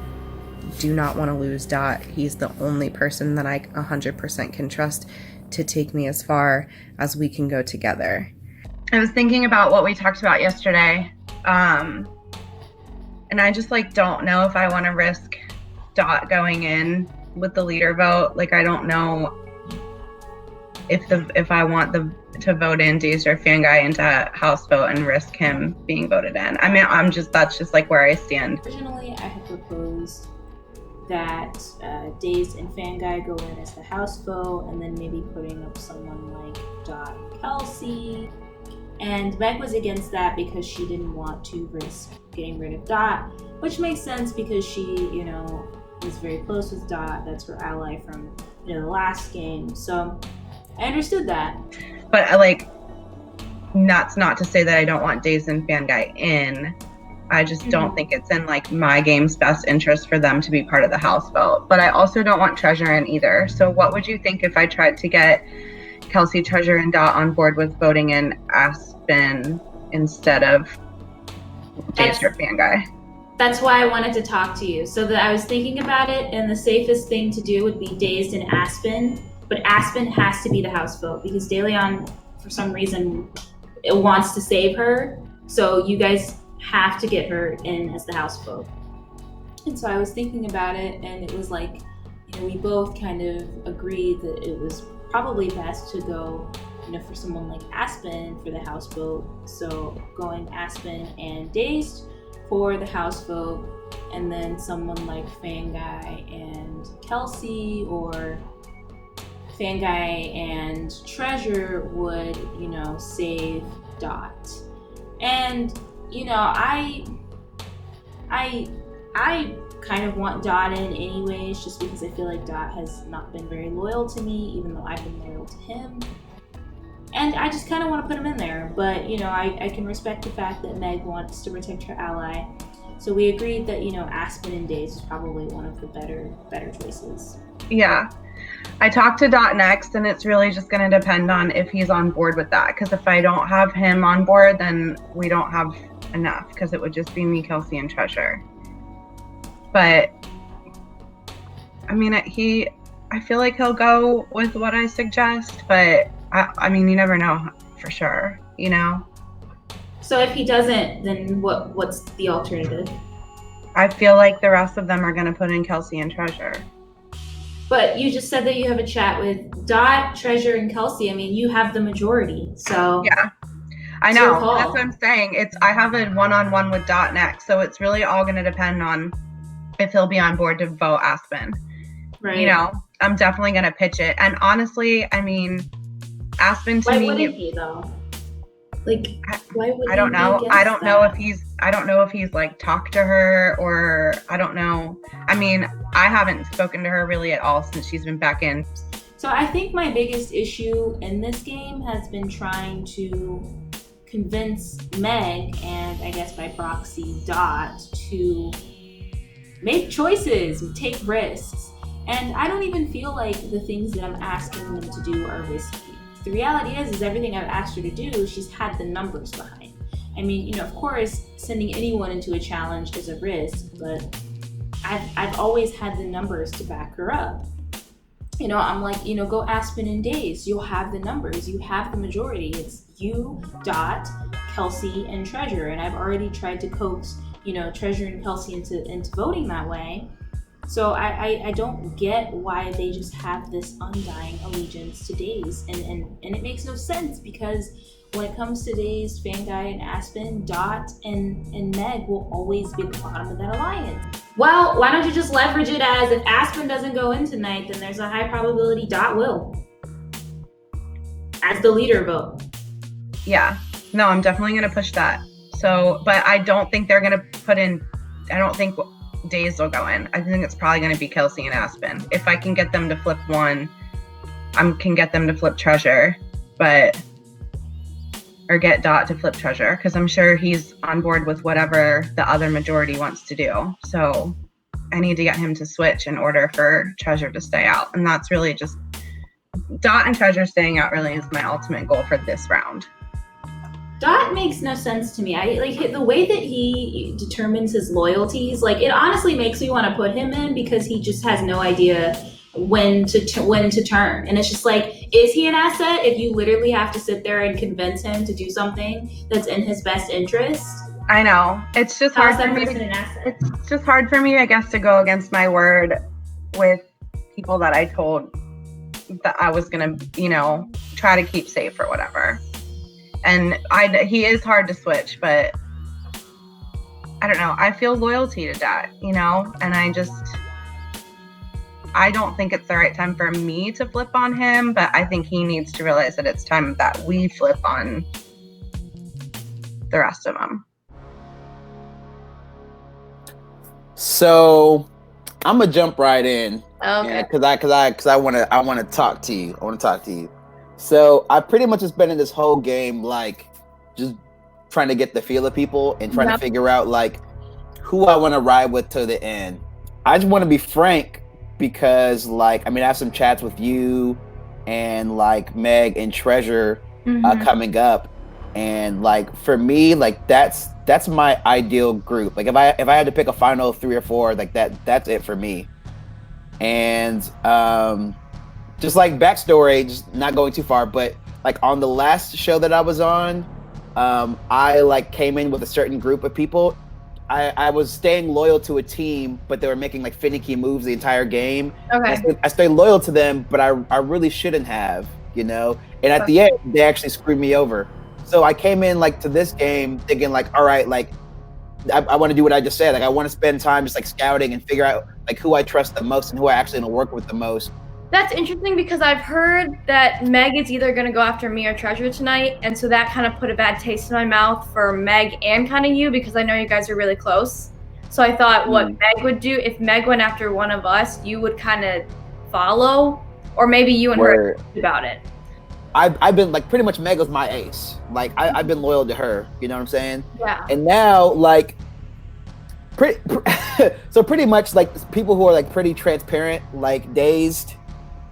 do not want to lose Dot. He's the only person that I 100% can trust to take me as far as we can go together. I was thinking about what we talked about yesterday, and I just don't know if I want to risk Dot going in with the leader vote. I don't know if I want to vote in Dazed or Fanguy into House vote and risk him being voted in. I mean, that's just where I stand. Originally, I had proposed that Dazed and Fanguy go in as the House vote, and then maybe putting up someone like Dot and Kelsey. And Meg was against that because she didn't want to risk getting rid of Dot, which makes sense because she, is very close with Dot. That's her ally from, the last game. So I understood that. But that's not to say that I don't want Dazed and Fanguy in. I just don't think it's in my game's best interest for them to be part of the House vote. But I also don't want Treasure in either. So what would you think if I tried to get Kelsey, Treasure, and Dot on board with voting in Aspen instead of Dazed or Fanguy? That's why I wanted to talk to you. So that I was thinking about it, and the safest thing to do would be Dazed and Aspen. But Aspen has to be the House vote because DeLeon, for some reason, it wants to save her. So you guys have to get her in as the House vote. And so I was thinking about it, and it was we both kind of agreed that it was probably best to go, for someone like Aspen for the House vote. So going Aspen and Dazed for the House vote, and then someone like Fanguy and Kelsey, or Fanguy and Treasure would, save Dot. And I kind of want Dot in anyways, just because I feel like Dot has not been very loyal to me, even though I've been loyal to him. And I just kind of want to put him in there. But, I can respect the fact that Meg wants to protect her ally. So we agreed that, Aspen and Dazed is probably one of the better choices. Yeah. I talked to Dot next, and it's really just going to depend on if he's on board with that. Because if I don't have him on board, then we don't have enough, because it would just be me, Kelsey, and Treasure. But I mean, I feel like he'll go with what I suggest, but I mean, you never know for sure, So if he doesn't, then what's the alternative? I feel like the rest of them are going to put in Kelsey and Treasure. But you just said that you have a chat with Dot, Treasure, and Kelsey. I mean, you have the majority, so yeah. I know. That's what I'm saying. I have a one-on-one with Dot next, so it's really all going to depend on if he'll be on board to vote Aspen. Right. I'm definitely going to pitch it. And honestly, I mean, Aspen to me. Why wouldn't he though? Why would I don't know. I don't know if he's talked to her, or I don't know. I mean, I haven't spoken to her really at all since she's been back in. So I think my biggest issue in this game has been trying to convince Meg, and I guess by proxy Dot, to make choices, take risks. And I don't even feel like the things that I'm asking them to do are risky. The reality is everything I've asked her to do, she's had the numbers behind. I mean, of course, sending anyone into a challenge is a risk, but I've always had the numbers to back her up. I'm like, go Aspen and Dazed. You'll have the numbers. You have the majority. It's you, Dot, Kelsey, and Treasure. And I've already tried to coax, Treasure and Kelsey into voting that way. So I don't get why they just have this undying allegiance to Dazed. And it makes no sense, because when it comes to Dazed, Fanguy, and Aspen, Dot and Meg will always be at the bottom of that alliance. Well, why don't you just leverage it as if Aspen doesn't go in tonight, then there's a high probability Dot will. As the leader vote. Yeah. No, I'm definitely going to push that. So, but I don't think they're going to put in, I don't think Dazed will go in. I think it's probably going to be Kelsey and Aspen. If I can get them to flip one, I can get them to flip Treasure. But or get Dot to flip Treasure, because I'm sure he's on board with whatever the other majority wants to do. So I need to get him to switch in order for Treasure to stay out. And that's really just Dot and Treasure staying out really is my ultimate goal for this round. Dot makes no sense to me. I like the way that he determines his loyalties. Like, it honestly makes me want to put him in because he just has no idea when to turn. And it's just like, is he an asset if you literally have to sit there and convince him to do something that's in his best interest? I know. It's just hard for me. It's just hard for me, I guess, to go against my word with people that I told that I was gonna, try to keep safe or whatever. And he is hard to switch, but I don't know. I feel loyalty to that, and I don't think it's the right time for me to flip on him, but I think he needs to realize that it's time that we flip on the rest of them. So I'm gonna jump right in, Okay. Because I want to talk to you. So I pretty much just been in this whole game just trying to get the feel of people and trying to figure out who I want to ride with to the end. I just want to be frank because I have some chats with you and Meg and Treasure coming up, and for me that's my ideal group. If I had to pick a final 3 or 4, that's it for me. And just backstory, just not going too far, but on the last show that I was on, I came in with a certain group of people. I was staying loyal to a team, but they were making finicky moves the entire game. Okay. I stayed loyal to them, but I really shouldn't have, And at the end, they actually screwed me over. So I came in to this game thinking all right, I want to do what I just said. I want to spend time just scouting and figure out who I trust the most and who I actually want to work with the most. That's interesting because I've heard that Meg is either going to go after me or Treasure tonight, and so that kind of put a bad taste in my mouth for Meg and kind of you, because I know you guys are really close. So I thought what Meg would do, if Meg went after one of us, you would kind of follow, or maybe you and her about it. I've been pretty much Meg was my ace. I've been loyal to her. You know what I'm saying? Yeah. And now pretty much people who are pretty transparent, Dazed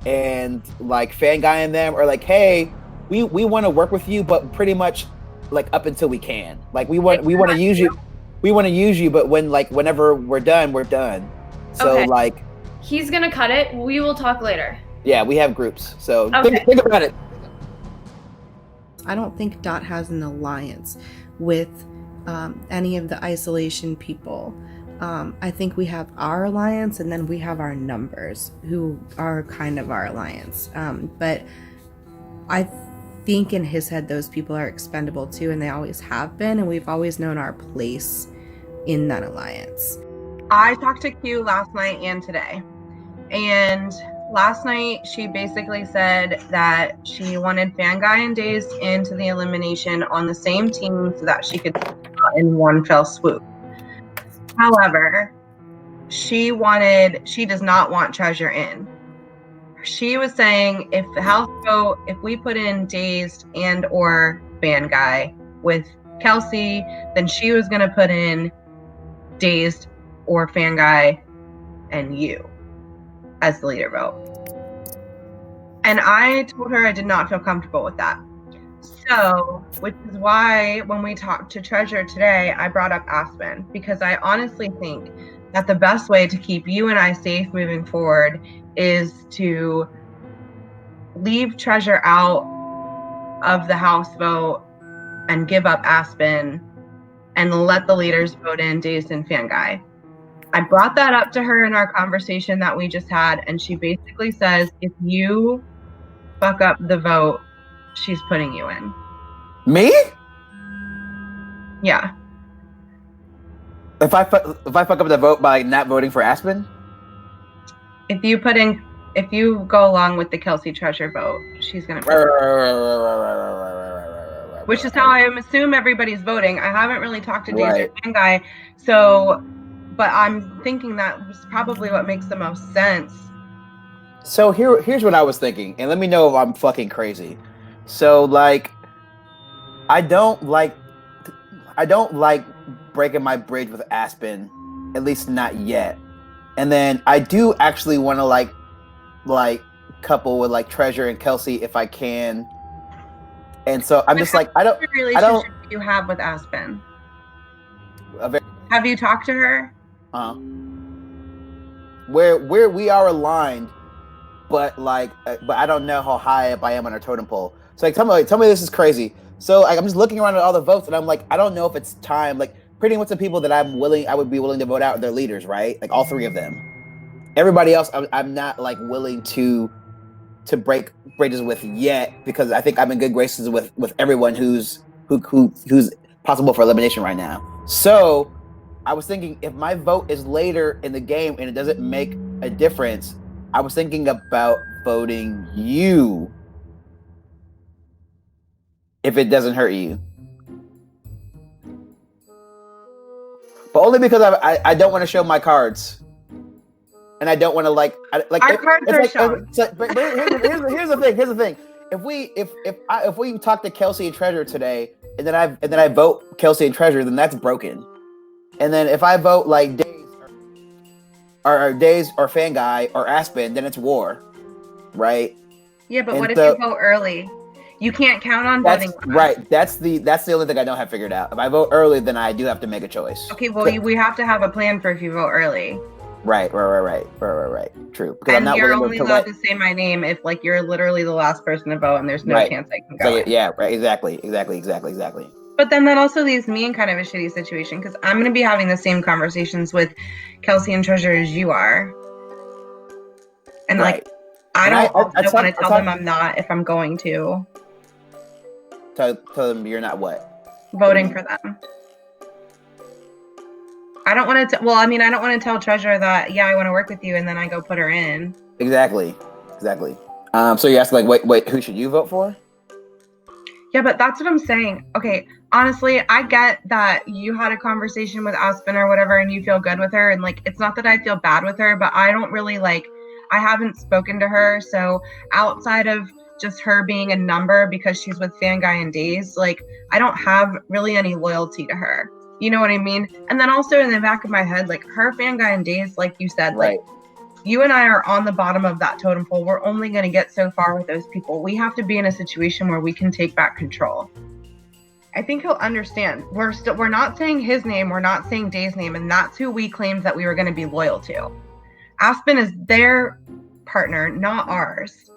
and Fan Guy and them are hey, we want to work with you, but pretty much up until we can. We want to use you. We want to use you, but whenever we're done, we're done. So okay. He's gonna cut it. We will talk later. Yeah, we have groups. So okay. think about it. I don't think Dot has an alliance with any of the isolation people. I think we have our alliance, and then we have our numbers, who are kind of our alliance. But I think in his head, those people are expendable too, and they always have been, and we've always known our place in that alliance. I talked to Q last night and today, and last night she basically said that she wanted Fan Guy and Dazed into the elimination on the same team so that she could in one fell swoop. However, she does not want Treasure in. She was saying if we put in Dazed and or Fan Guy with Kelsey, then she was going to put in Dazed or Fan Guy and you as the leader vote. And I told her I did not feel comfortable with that. So, which is why when we talked to Treasure today, I brought up Aspen, because I honestly think that the best way to keep you and I safe moving forward is to leave Treasure out of the house vote and give up Aspen and let the leaders vote in Dazed and Fan Guy. I brought that up to her in our conversation that we just had, and she basically says, if you fuck up the vote, she's putting you in. Me? Yeah. If I fuck up the vote by not voting for Aspen? If you go along with the Kelsey Treasure vote, she's gonna. Which is how I assume everybody's voting. I haven't really talked to Dazed Fan Guy, so, but I'm thinking that was probably what makes the most sense. So here's what I was thinking, and let me know if I'm fucking crazy. So I don't like breaking my bridge with Aspen, at least not yet. And then I do actually want to like couple with like Treasure and Kelsey if I can. And so I'm just like, I don't. What relationship do you have with Aspen? Have you talked to her? Where we are aligned, but I don't know how high up I am on her totem pole. So like, tell me this is crazy. So like, I'm just looking around at all the votes, and I'm like, I don't know if it's time. Like, pretty much the people that I would be willing to vote out, their leaders, right? Like all three of them. Everybody else, I'm not like willing to break bridges with yet, because I think I'm in good graces with everyone who's possible for elimination right now. So I was thinking, if my vote is later in the game and it doesn't make a difference, I was thinking about voting you if it doesn't hurt you. But only because I don't want to show my cards. And I don't want to our cards are shown. But here's the thing. If we talk to Kelsey and Treasure today, and then I vote Kelsey and Treasure, then that's broken. And then if I vote like Days or Fanguy or Aspen, then it's war, right? Yeah, but what if you vote early? You can't count on voting. Right. That's the only thing I don't have figured out. If I vote early, then I do have to make a choice. Okay, well, we have to have a plan for if you vote early. Right. True. Because and you're only allowed to say my name if like you're literally the last person to vote, and there's no chance I can go. So, yeah, right. Exactly. But then that also leaves me in kind of a shitty situation, because I'm going to be having the same conversations with Kelsey and Treasure as you are. And like, I don't want to tell them I'm not if I'm going to. Tell them you're not what? Voting for them. I don't want to. I don't want to tell Treasure that I want to work with you, and then I go put her in. Exactly. So you ask like, wait, who should you vote for? Yeah, but that's what I'm saying. Okay, honestly, I get that you had a conversation with Aspen or whatever, and you feel good with her, and like, it's not that I feel bad with her, but I don't really I haven't spoken to her, so outside of just her being a number because she's with Fanguy and Days, like, I don't have really any loyalty to her. You know what I mean? And then also in the back of my head, like, her, Fanguy, and Days, like you said, right. Like, you and I are on the bottom of that totem pole. We're only going to get so far with those people. We have to be in a situation where we can take back control. I think he'll understand. We're not saying his name. We're not saying Days' name. And that's who we claimed that we were going to be loyal to. Aspen is their partner, not ours.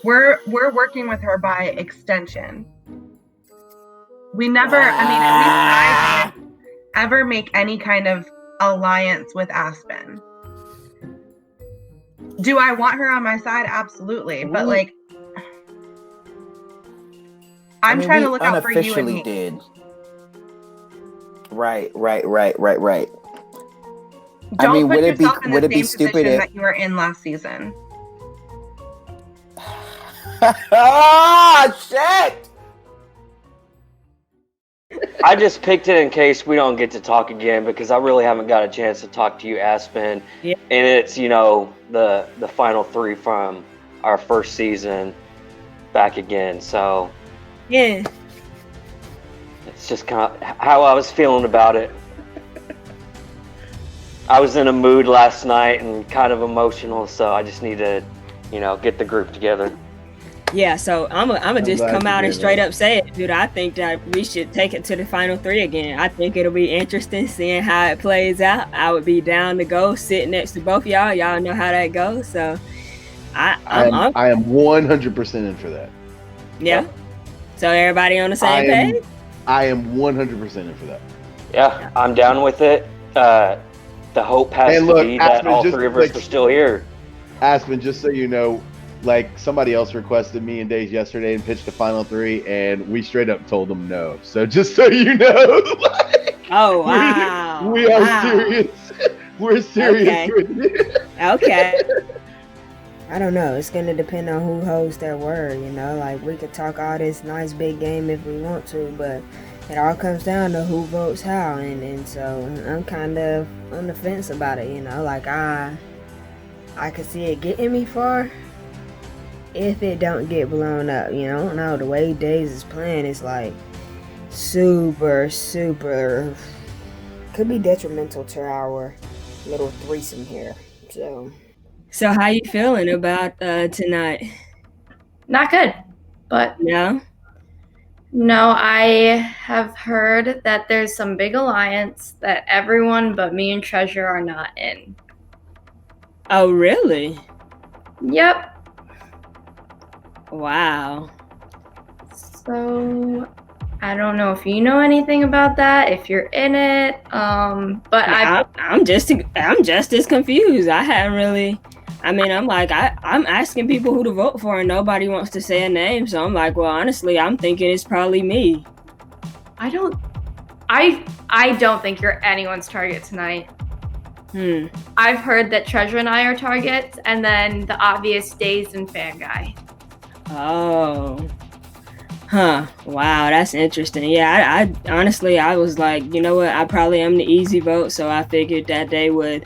We're working with her by extension. We never, at least I didn't ever make any kind of alliance with Aspen. Do I want her on my side? Absolutely. But like, I'm trying to look out for you and me. Did. Right. Don't put yourself in the same position that you were in last season. Ah, shit! I just picked it in case we don't get to talk again, because I really haven't got a chance to talk to you, Aspen. Yeah. And it's, the final three from our first season back again. So yeah, it's just kind of how I was feeling about it. I was in a mood last night and kind of emotional, so I just need to, get the group together. Yeah, so I'm just come out and straight up say it, dude. I think that we should take it to the final three again. I think it'll be interesting seeing how it plays out. I would be down to go sit next to both y'all. Y'all know how that goes. So I am 100% in for that. Yeah. So everybody on the same page? I am 100% in for that. Yeah, I'm down with it. The hope has to be that all three of us are still here. Aspen, just so you know, like, somebody else requested me and Days yesterday and pitched the final three, and we straight up told them no. So just so you know, oh wow, we are serious. We're serious. Okay. I don't know. It's gonna depend on who holds their word. Like, we could talk all this nice big game if we want to, but it all comes down to who votes how, and so I'm kind of on the fence about it. Like, I could see it getting me far. if it don't get blown up. You know, I don't know, the way Days is playing is like super could be detrimental to our little threesome here. So how you feeling about tonight? Not good, but no, I have heard that there's some big alliance that everyone but me and Treasure are not in. Oh, really? Yep. Wow. So I don't know if you know anything about that, if you're in it. But I'm just as confused. I haven't really. I mean, I'm asking people who to vote for, and nobody wants to say a name. So I'm like, well, honestly, I'm thinking it's probably me. I don't think you're anyone's target tonight. I've heard that Treasure and I are targets, and then the obvious Days and Fan Guy. Oh. Huh. Wow, that's interesting. Yeah, I honestly, I was like, you know what? I probably am the easy vote, so I figured that they would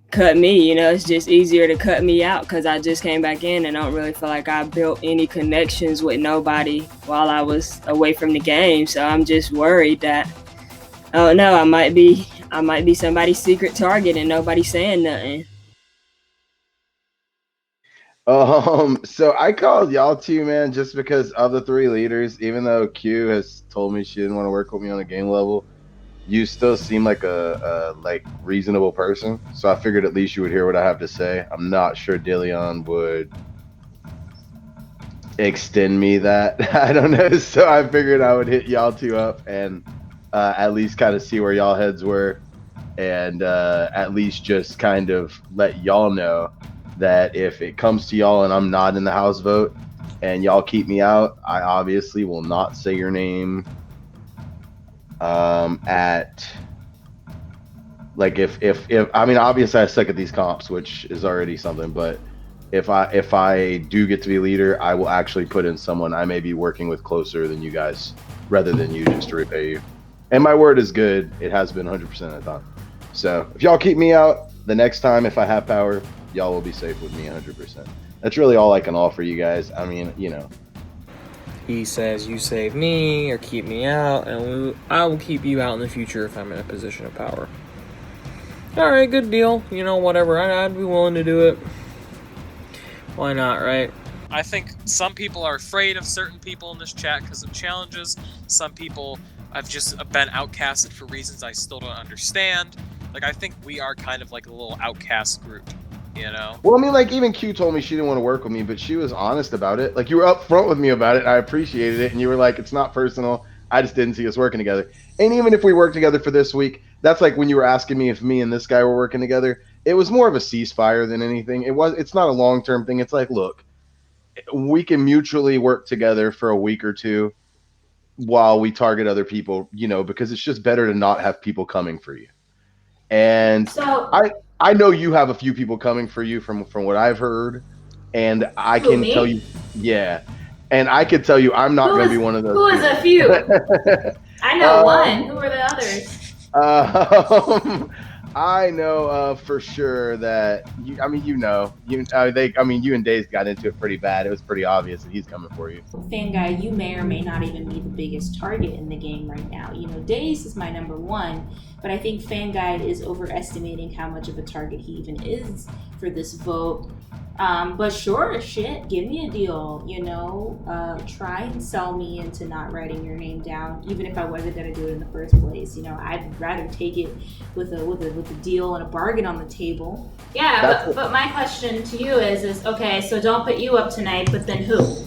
cut me. You know, it's just easier to cut me out because I just came back in and I don't really feel like I built any connections with nobody while I was away from the game. So I'm just worried that, oh no, I might be somebody's secret target and nobody's saying nothing. So I called y'all two, man, just because of the three leaders. Even though Q has told me she didn't want to work with me on a game level, you still seem like a reasonable person. So I figured at least you would hear what I have to say. I'm not sure Dillion would extend me that. I don't know. So I figured I would hit y'all two up and at least kind of see where y'all heads were, and at least just kind of let y'all know that if it comes to y'all and I'm not in the House vote and y'all keep me out, I obviously will not say your name at, like, if I mean, obviously I suck at these comps, which is already something, but if I do get to be leader, I will actually put in someone I may be working with closer than you guys rather than you, just to repay you. And my word is good. It has been 100% of the time. So if y'all keep me out, the next time if I have power, y'all will be safe with me 100%. That's really all I can offer you guys. I mean, you know. He says you save me or keep me out, and I will keep you out in the future if I'm in a position of power. All right, good deal. You know, whatever. I'd be willing to do it. Why not, right? I think some people are afraid of certain people in this chat because of challenges. Some people have just been outcasted for reasons I still don't understand. Like, I think we are kind of like a little outcast group, you know? Well, I mean, like, even Q told me she didn't want to work with me, but she was honest about it. Like, you were upfront with me about it, and I appreciated it, and you were like, it's not personal. I just didn't see us working together. And even if we work together for this week, that's like when you were asking me if me and this guy were working together. It was more of a ceasefire than anything. It's not a long-term thing. It's like, look, we can mutually work together for a week or two while we target other people, you know, because it's just better to not have people coming for you. And so, I know you have a few people coming for you from what I've heard, and I can tell you, yeah, and I could tell you I'm not going to be one of those. Who is a few? I know one. Who are the others? I know for sure that you. I mean, you and Days got into it pretty bad. It was pretty obvious that he's coming for you. Fan Guy, you may or may not even be the biggest target in the game right now. You know, Days is my number one, but I think Fan Guy is overestimating how much of a target he even is for this vote. But sure, shit, give me a deal, you know, try and sell me into not writing your name down, even if I wasn't going to do it in the first place. You know, I'd rather take it with a deal and a bargain on the table. Yeah, but my question to you is okay, so don't put you up tonight, but then who?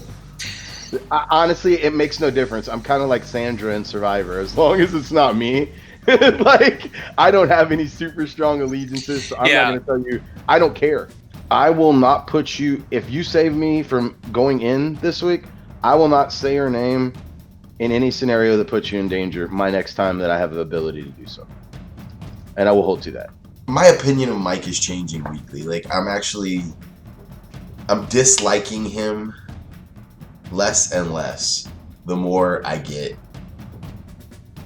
Honestly, it makes no difference. I'm kind of like Sandra in Survivor. As long as it's not me, like, I don't have any super strong allegiances, so I'm not going to tell you. I don't care. I will not put you, if you save me from going in this week, I will not say your name in any scenario that puts you in danger my next time that I have the ability to do so. And I will hold to that. My opinion of Mike is changing weekly. Like, I'm disliking him less and less the more I get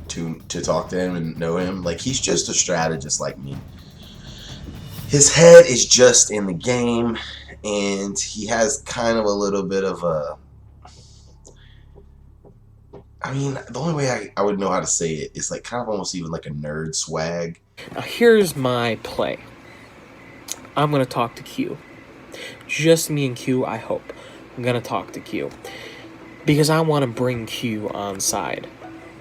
to talk to him and know him. Like, he's just a strategist like me. His head is just in the game, and he has kind of a little bit of a. I mean, the only way I would know how to say it is like kind of almost even like a nerd swag. Now here's my play. I'm gonna talk to Q. Just me and Q, I hope. I'm gonna talk to Q. Because I want to bring Q on side.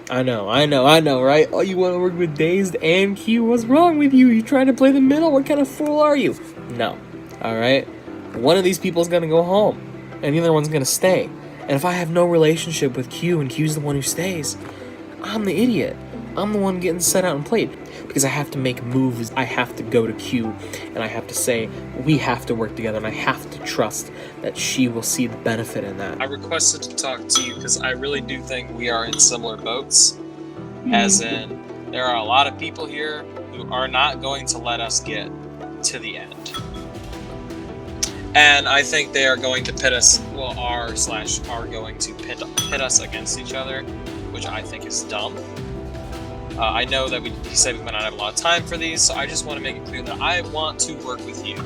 I know, right? Oh, you want to work with Dazed and Q? What's wrong with you? You trying to play the middle? What kind of fool are you? No, alright? One of these people is gonna go home, and the other one's gonna stay. And if I have no relationship with Q and Q's the one who stays, I'm the idiot. I'm the one getting set out and played. Because I have to make moves, I have to go to Q, and I have to say, we have to work together, and I have to trust that she will see the benefit in that. I requested to talk to you because I really do think we are in similar boats. As in, there are a lot of people here who are not going to let us get to the end. And I think they are going to pit us, well, are going to pit us against each other, which I think is dumb. I know that he said we might not have a lot of time for these, so I just want to make it clear that I want to work with you.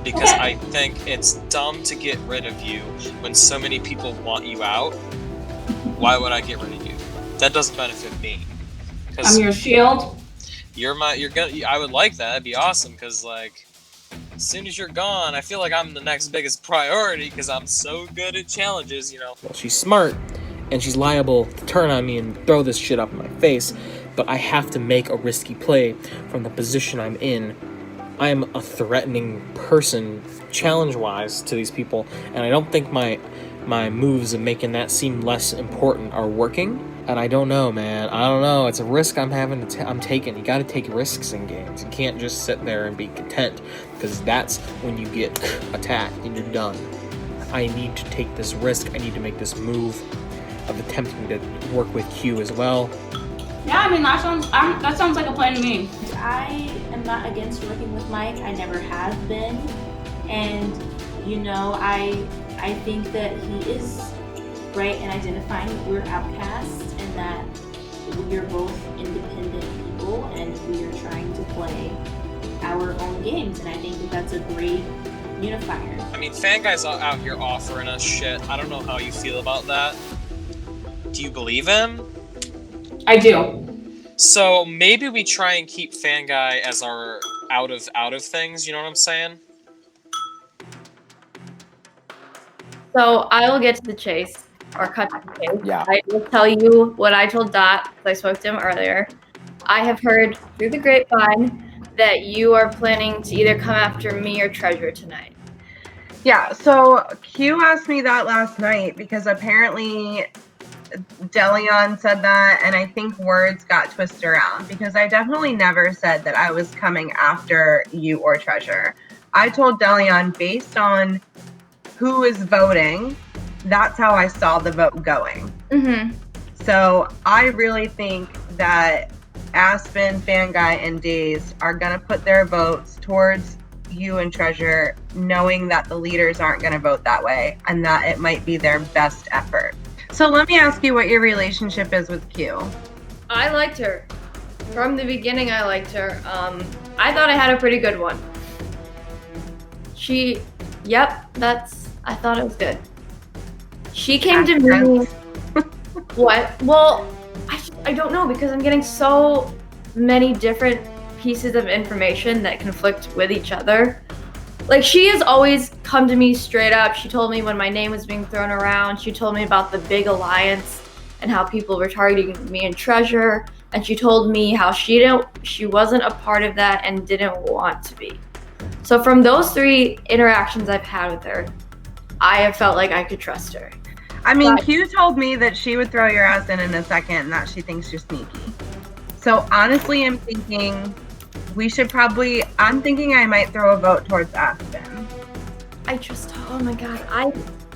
Because I think it's dumb to get rid of you when so many people want you out. Why would I get rid of you? That doesn't benefit me. I'm your shield. I would like that. That'd be awesome, because, like, as soon as you're gone, I feel like I'm the next biggest priority, because I'm so good at challenges, you know. Well, she's smart, and she's liable to turn on me and throw this shit up in my face, but I have to make a risky play from the position I'm in. I am a threatening person, challenge-wise, to these people, and I don't think my moves of making that seem less important are working. And I don't know, man. I don't know. It's a risk I'm taking. You gotta take risks in games. You can't just sit there and be content, because that's when you get attacked and you're done. I need to take this risk. I need to make this move of attempting to work with Q as well. Yeah, I mean, that sounds like a plan to me. I am not against working with Mike. I never have been. And, you know, I think that he is right in identifying that we're outcasts and that we're both independent people and we are trying to play our own games. And I think that that's a great unifier. I mean, Fanguy's out here offering us shit. I don't know how you feel about that. Do you believe him? I do. So maybe we try and keep Fanguy as our out of things, you know what I'm saying? So I will get to the chase, or cut to the chase. Yeah. I will tell you what I told Dot, because I spoke to him earlier. I have heard through the grapevine that you are planning to either come after me or Treasure tonight. Yeah, so Q asked me that last night because apparently Delion said that, and I think words got twisted around because I definitely never said that I was coming after you or Treasure. I told Delion based on who is voting, that's how I saw the vote going. Mm-hmm. So I really think that Aspen, Fanguy, and Daze are going to put their votes towards you and Treasure, knowing that the leaders aren't going to vote that way and that it might be their best effort. So let me ask you what your relationship is with Q. I liked her. From the beginning, I liked her. I thought I had a pretty good one. I thought it was good. She came to me. What? Well, I don't know, because I'm getting so many different pieces of information that conflict with each other. Like, she has always come to me straight up. She told me when my name was being thrown around. She told me about the big alliance and how people were targeting me and Treasure. And she told me how she wasn't a part of that and didn't want to be. So from those 3 interactions I've had with her, I have felt like I could trust her. I mean, Q told me that she would throw your ass in a second and that she thinks you're sneaky. So honestly, I'm thinking I might throw a vote towards Aspen. Oh my god.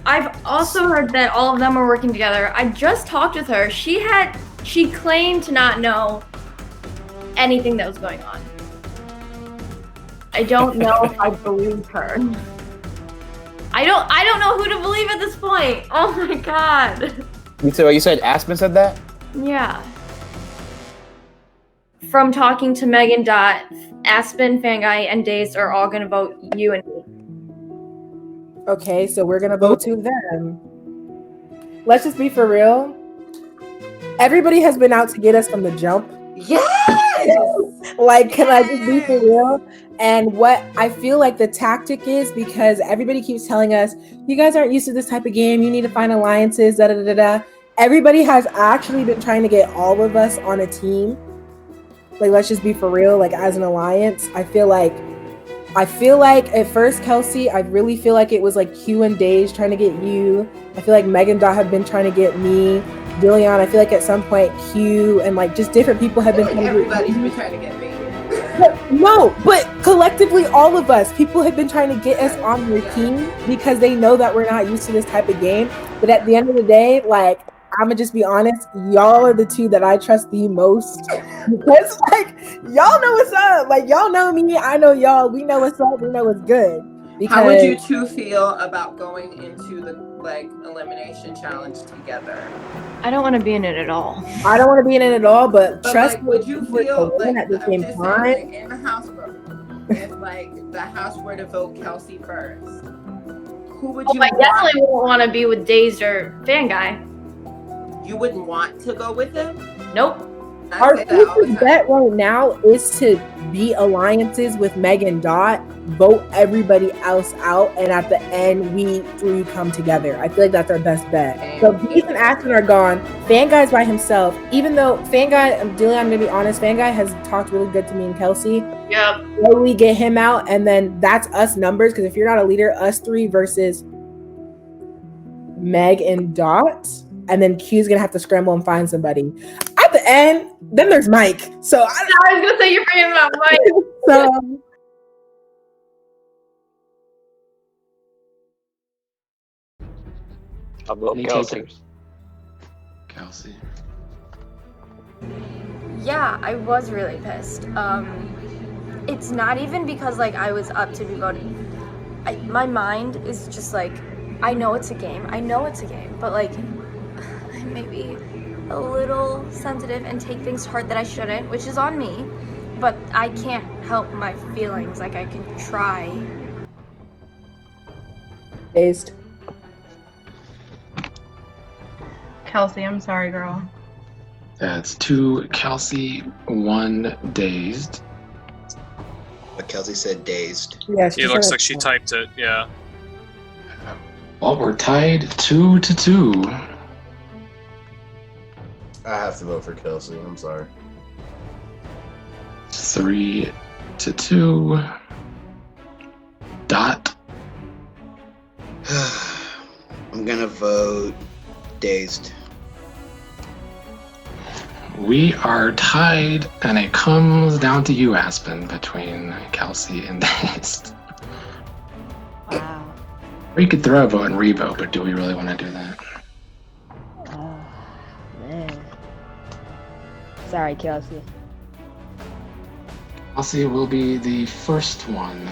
I've also heard that all of them are working together. I just talked with her. She claimed to not know anything that was going on. I don't know if I believe her. I don't know who to believe at this point. Oh my god. You said Aspen said that? Yeah. From talking to Megan Dot, Aspen, Fanguy, and Daze are all gonna vote you and me. Okay, so we're gonna vote to them. Let's just be for real. Everybody has been out to get us from the jump. Yes! Like, can I just be for real? And what I feel like the tactic is, because everybody keeps telling us, you guys aren't used to this type of game. You need to find alliances, da da da da. Everybody has actually been trying to get all of us on a team. Like, let's just be for real. Like, as an alliance, I feel like at first, Kelsey, I really feel like it was like Q and Days trying to get you. I feel like Meg and Dot have been trying to get me. Dillion, I feel like at some point Q and like just different people have been trying Everybody's been trying to get me. No, but collectively, all of us, people have been trying to get us on their team because they know that we're not used to this type of game. But at the end of the day, like, I'm gonna just be honest, y'all are the two that I trust the most because, like, y'all know what's up. Like, y'all know me, I know y'all. We know what's up. We know what's good. Because How would you two feel about going into the elimination challenge together? I don't want to be in it at all. I don't want to be in it at all, but trust me, would you feel like at the same just time? saying, like, in the house vote, if like the house were to vote Kelsey first, who would you I want? definitely wouldn't want to be with Dazed or Fan Guy. You wouldn't want to go with him? Nope. Our safest bet right now is to be alliances with Meg and Dot, vote everybody else out, and at the end, we three come together. I feel like that's our best bet. So Beast and Aspen are gone. Fan Guy's by himself. Even though Fan Guy, Dillion, I'm gonna be honest, Fan Guy has talked really good to me and Kelsey. Yep. Slowly get him out, and then that's us numbers, because if you're not a leader, us three versus Meg and Dot, and then Q's gonna have to scramble and find somebody. At the end, then there's Mike. So I was gonna say you're bringing up Mike. So I'll vote Kelsey. Kelsey. Yeah, I was really pissed. It's not even because like I was up to be voted. My mind is just like, I know it's a game, but like I may be a little sensitive and take things hard that I shouldn't, which is on me, but I can't help my feelings. Like, I can try. Dazed. Kelsey, I'm sorry, girl. That's 2 Kelsey, 1 Dazed. But Kelsey said Dazed. Yeah, it looks like she typed it, yeah. Well, we're tied 2-2. I have to vote for Kelsey. I'm sorry. 3-2. Dot. I'm gonna vote Dazed. We are tied, and it comes down to you, Aspen, between Kelsey and Dazed. Wow. Or you could throw a vote and revote, but do we really want to do that? Man. Sorry, Kelsey. Kelsey will be the first one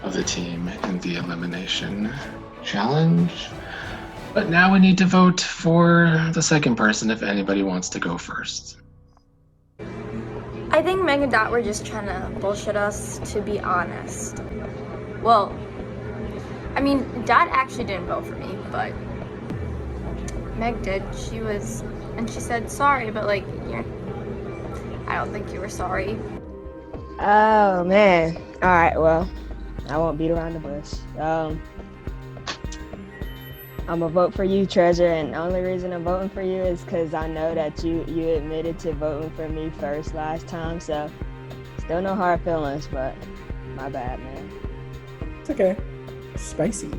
of the team in the elimination challenge. But now we need to vote for the second person if anybody wants to go first. I think Meg and Dot were just trying to bullshit us, to be honest. Well, I mean, Dot actually didn't vote for me, but Meg did. And she said sorry, but like, I don't think you were sorry. Oh, man. All right, well, I won't beat around the bush. I'm gonna vote for you, Treasure, and the only reason I'm voting for you is because I know that you admitted to voting for me first last time, so still no hard feelings, but my bad, man. It's okay. Spicy.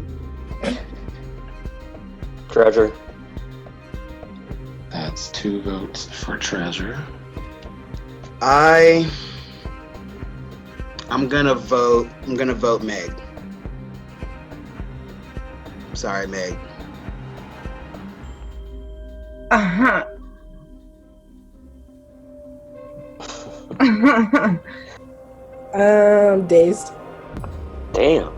Treasure. That's 2 votes for Treasure. I'm gonna vote Meg. Sorry, Meg. Uh-huh. Dazed. Damn.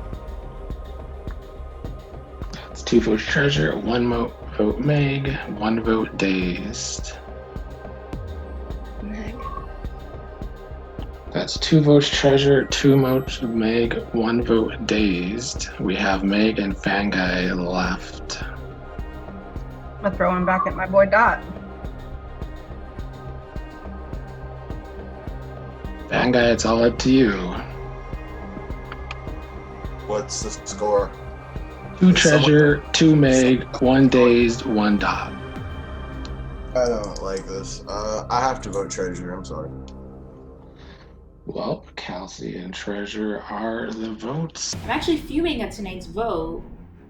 It's 2 votes Treasure, 1 vote Meg, 1 vote Dazed. Meg. That's 2 votes Treasure, 2 votes Meg, 1 vote Dazed. We have Meg and Fanguy left. I'm gonna throw him back at my boy Dot. Fanguy, it's all up to you. What's the score? 2 Treasure, 2 Meg, 1 Dazed, 1 Dot. I don't like this. I have to vote Treasure. I'm sorry. Well, Kelsey and Treasure are the votes. I'm actually fuming at tonight's vote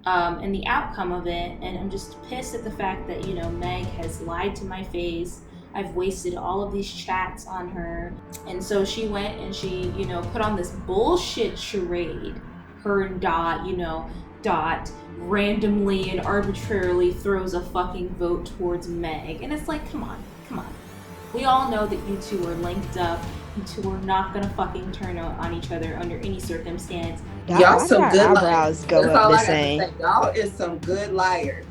and the outcome of it, and I'm just pissed at the fact that, you know, Meg has lied to my face. I've wasted all of these chats on her. And so she went and she, you know, put on this bullshit charade. Her and Dot, you know, Dot randomly and arbitrarily throws a fucking vote towards Meg. And it's like, come on. We all know that you two are linked up. You two are not gonna fucking turn on each other under any circumstance. Y'all some good liars. Go That's up all the I gotta same. say. Y'all is some good liars.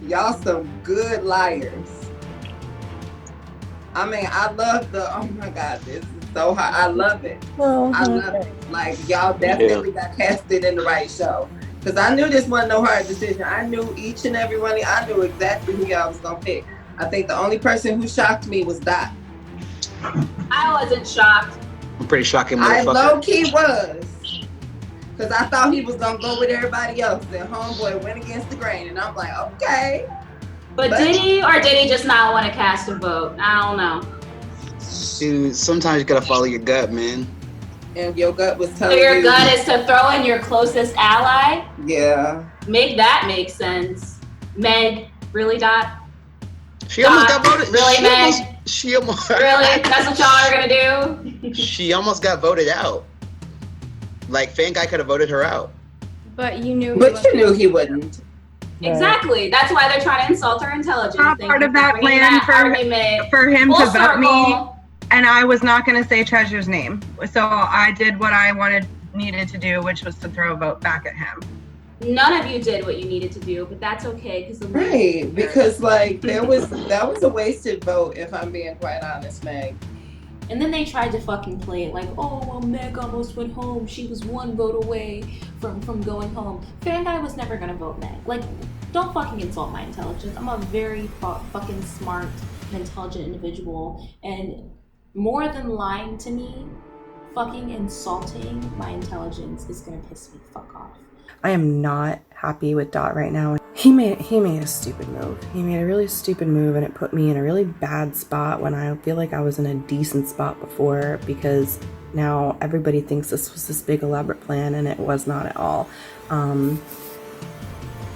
Y'all some good liars. I mean, I love the, oh my God, this is so hard. I love it. I love it. Like, y'all definitely got casted in the right show. Because I knew this wasn't no hard decision. I knew each and every one. I knew exactly who y'all was going to pick. I think the only person who shocked me was Dot. I wasn't shocked. I'm pretty shocking. I low-key was. Because I thought he was going to go with everybody else. And homeboy went against the grain. And I'm like, okay. But did he, or did he just not want to cast a vote? I don't know. Dude, sometimes you gotta follow your gut, man. And your gut was So telling you. your gut is to throw in your closest ally? Yeah. Make that make sense. Meg, really, Dot? She almost got voted. Really, Meg? She almost. Really? That's what y'all are gonna do? She almost got voted out. Like, Fanguy could have voted her out. But you knew. But you knew he wouldn't. Exactly. That's why they're trying to insult her intelligence. Not Thank part you of that bringing plan that argument for him full to vote me, circle. and I was not going to say Treasure's name. So I did what I needed to do, which was to throw a vote back at him. None of you did what you needed to do, but that's okay because Right, because like that was a wasted vote if I'm being quite honest, Meg. And then they tried to fucking play it like, oh, well, Meg almost went home. She was 1 vote away from going home. Fanguy was never gonna vote Meg. Like, don't fucking insult my intelligence. I'm a very fucking smart and intelligent individual, and more than lying to me, fucking insulting my intelligence is gonna piss me the fuck off. I am not happy with Dot right now. He made a stupid move. He made a really stupid move, and it put me in a really bad spot when I feel like I was in a decent spot before, because now everybody thinks this was this big elaborate plan, and it was not at all.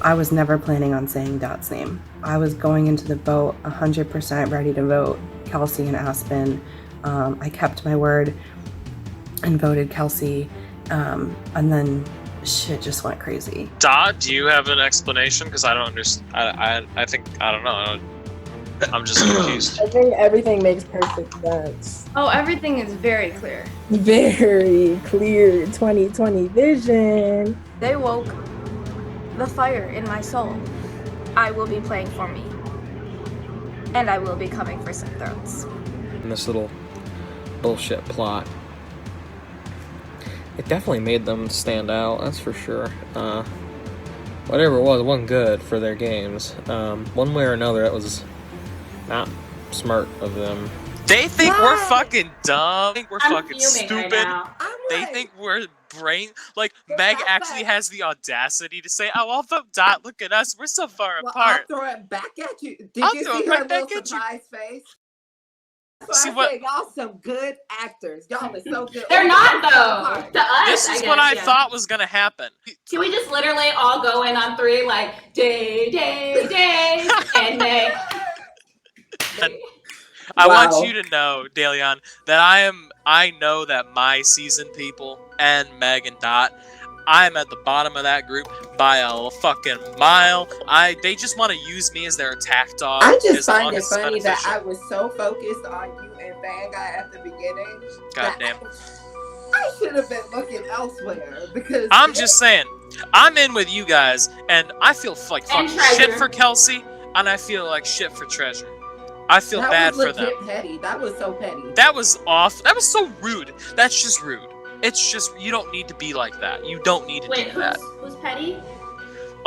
I was never planning on saying Dot's name. I was going into the vote 100% ready to vote Kelsey and Aspen. I kept my word and voted Kelsey, and then shit just went crazy. Dot, do you have an explanation? Because I don't understand. I think, I don't know. I'm just confused. I think everything makes perfect sense. Oh, everything is very clear. Very clear 2020 vision. They woke the fire in my soul. I will be playing for me. And I will be coming for some throats. And this little bullshit plot, it definitely made them stand out, that's for sure. Whatever it wasn't good for their games. One way or another, it was not smart of them. They think we're fucking dumb. They think we're I'm fucking fuming right stupid. now. They think we're brain. Like, Meg actually has the audacity to say, "Oh, I'll vote Dot. Look at us. We're so far Well, apart." I'll throw it back at you. Did I'll you throw see it her right back little at you. surprise face? See So I what- said, y'all some good actors. Y'all are so good. They're not, though. To us, This is what I thought was gonna happen. Can we just literally all go in on 3, like, day, and Meg? I Wow. want you to know, Dalian, that I know that my season people and Meg and Dot, I am at the bottom of that group by a fucking mile. They just want to use me as their attack dog. I just as long find it as it's funny that beneficial. I was so focused on you and Fanguy at the beginning. that Goddamn. I should have been looking elsewhere because I'm just saying, I'm in with you guys, and I feel like And fucking shit Treasure. for Kelsey, and I feel like shit for Treasure. I feel that bad was for them. legit petty. That was so petty. That was off. That was so rude. That's just rude. It's just, you don't need to be like that. You don't need to do that. Who's petty?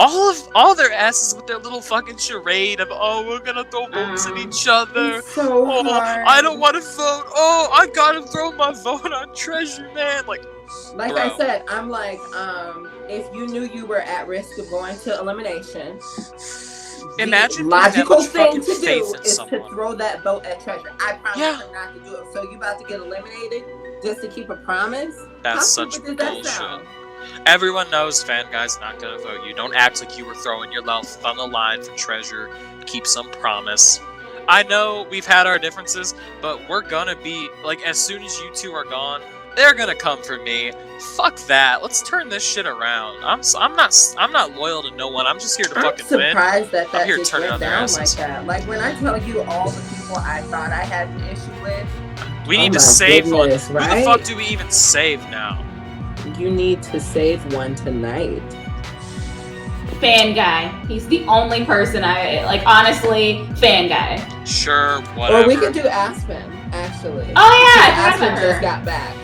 All their asses with their little fucking charade of, oh, we're gonna throw votes at each other. So hard. I don't want to vote. Oh, I gotta throw my vote on Treasure, man. Like bro. I said, I'm like, if you knew you were at risk of going to elimination, imagine the logical thing to do is someone. to throw that vote at Treasure. I promise her not to do it. So you about to get eliminated just to keep a promise? That's such bullshit. Everyone knows Fanguy's not gonna vote you. Don't act like you were throwing your life on the line for Treasure. Keep some promise. I know we've had our differences, but we're gonna be like, as soon as you two are gone, they're gonna come for me. Fuck that. Let's turn this shit around. I'm not loyal to no one. I'm just here to fucking win. I'm surprised that I'm here just turning went on their down asses. like that. Like when I tell you all the people I thought I had an issue with. We need to save one. Who the fuck do we even save now? You need to save one tonight. Fanguy. He's the only person I like. Honestly, Fanguy. Sure, whatever. Or we could do Aspen, actually. Oh yeah, Because Aspen just got back.